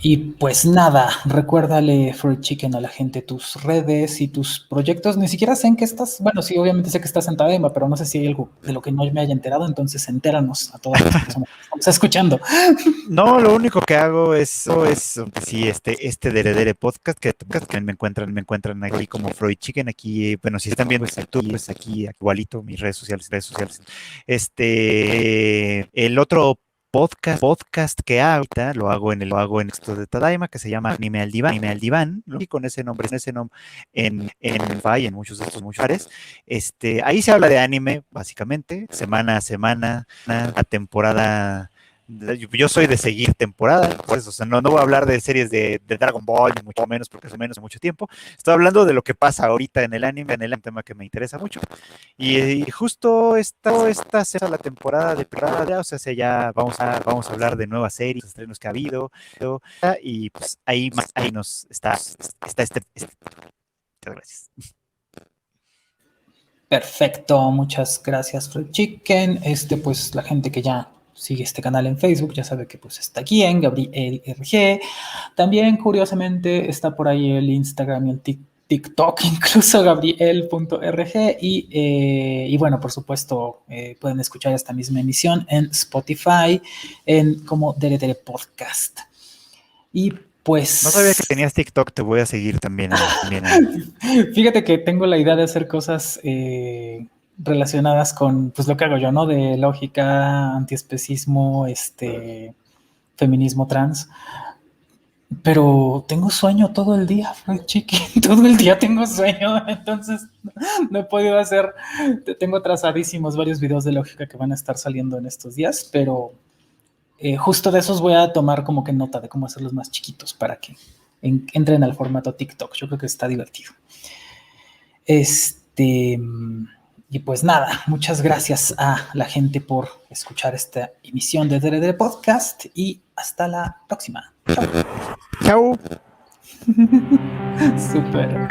S1: Y pues nada, recuérdale, Fried Chicken, a la gente tus redes y tus proyectos. Ni siquiera sé en qué estás. Bueno, sí, obviamente sé que estás en Tadema, pero no sé si hay algo de lo que no me haya enterado. Entonces, entéranos a todas las personas que estamos escuchando.
S2: No, lo único que hago es sí, este Deredere podcast que me encuentran aquí como Freud Chicken, aquí, bueno, si están viendo este YouTube, pues aquí igualito, mis redes sociales. El otro podcast que hago ahorita, lo hago en esto de Tadaima, que se llama Anime al Diván, y con ese nombre en Spotify, en muchos de estos lugares. Ahí se habla de anime, básicamente, semana a semana, a temporada. Yo soy de seguir temporada, pues, o sea, no voy a hablar de series de Dragon Ball, ni mucho menos, porque es menos de mucho tiempo. Estoy hablando de lo que pasa ahorita en el anime, un tema que me interesa mucho. Y justo esta será la temporada de primavera, o sea, ya vamos a hablar de nuevas series, estrenos que ha habido, y pues ahí nos está muchas gracias.
S1: Perfecto, muchas gracias, Fried Chicken. Pues la gente que ya sigue este canal en Facebook ya sabe que pues está aquí en Gabriel RG. También, curiosamente, está por ahí el Instagram y el TikTok, incluso gabriel.rg. Y bueno, por supuesto, pueden escuchar esta misma emisión en Spotify, como Deredere Podcast. Y pues...
S2: No sabía que tenías TikTok, te voy a seguir también ahí.
S1: Fíjate que tengo la idea de hacer cosas relacionadas con pues lo que hago yo, ¿no? De lógica, antiespecismo, feminismo trans. Pero tengo sueño todo el día, Freud Chiqui. Todo el día tengo sueño, entonces no he podido hacer. Tengo atrasadísimos varios videos de lógica que van a estar saliendo en estos días, pero justo de esos voy a tomar como que nota de cómo hacerlos más chiquitos para que entren al formato TikTok. Yo creo que está divertido. Y pues nada, muchas gracias a la gente por escuchar esta emisión de DRD Podcast y hasta la próxima. Chao.
S2: Chao.
S1: Súper.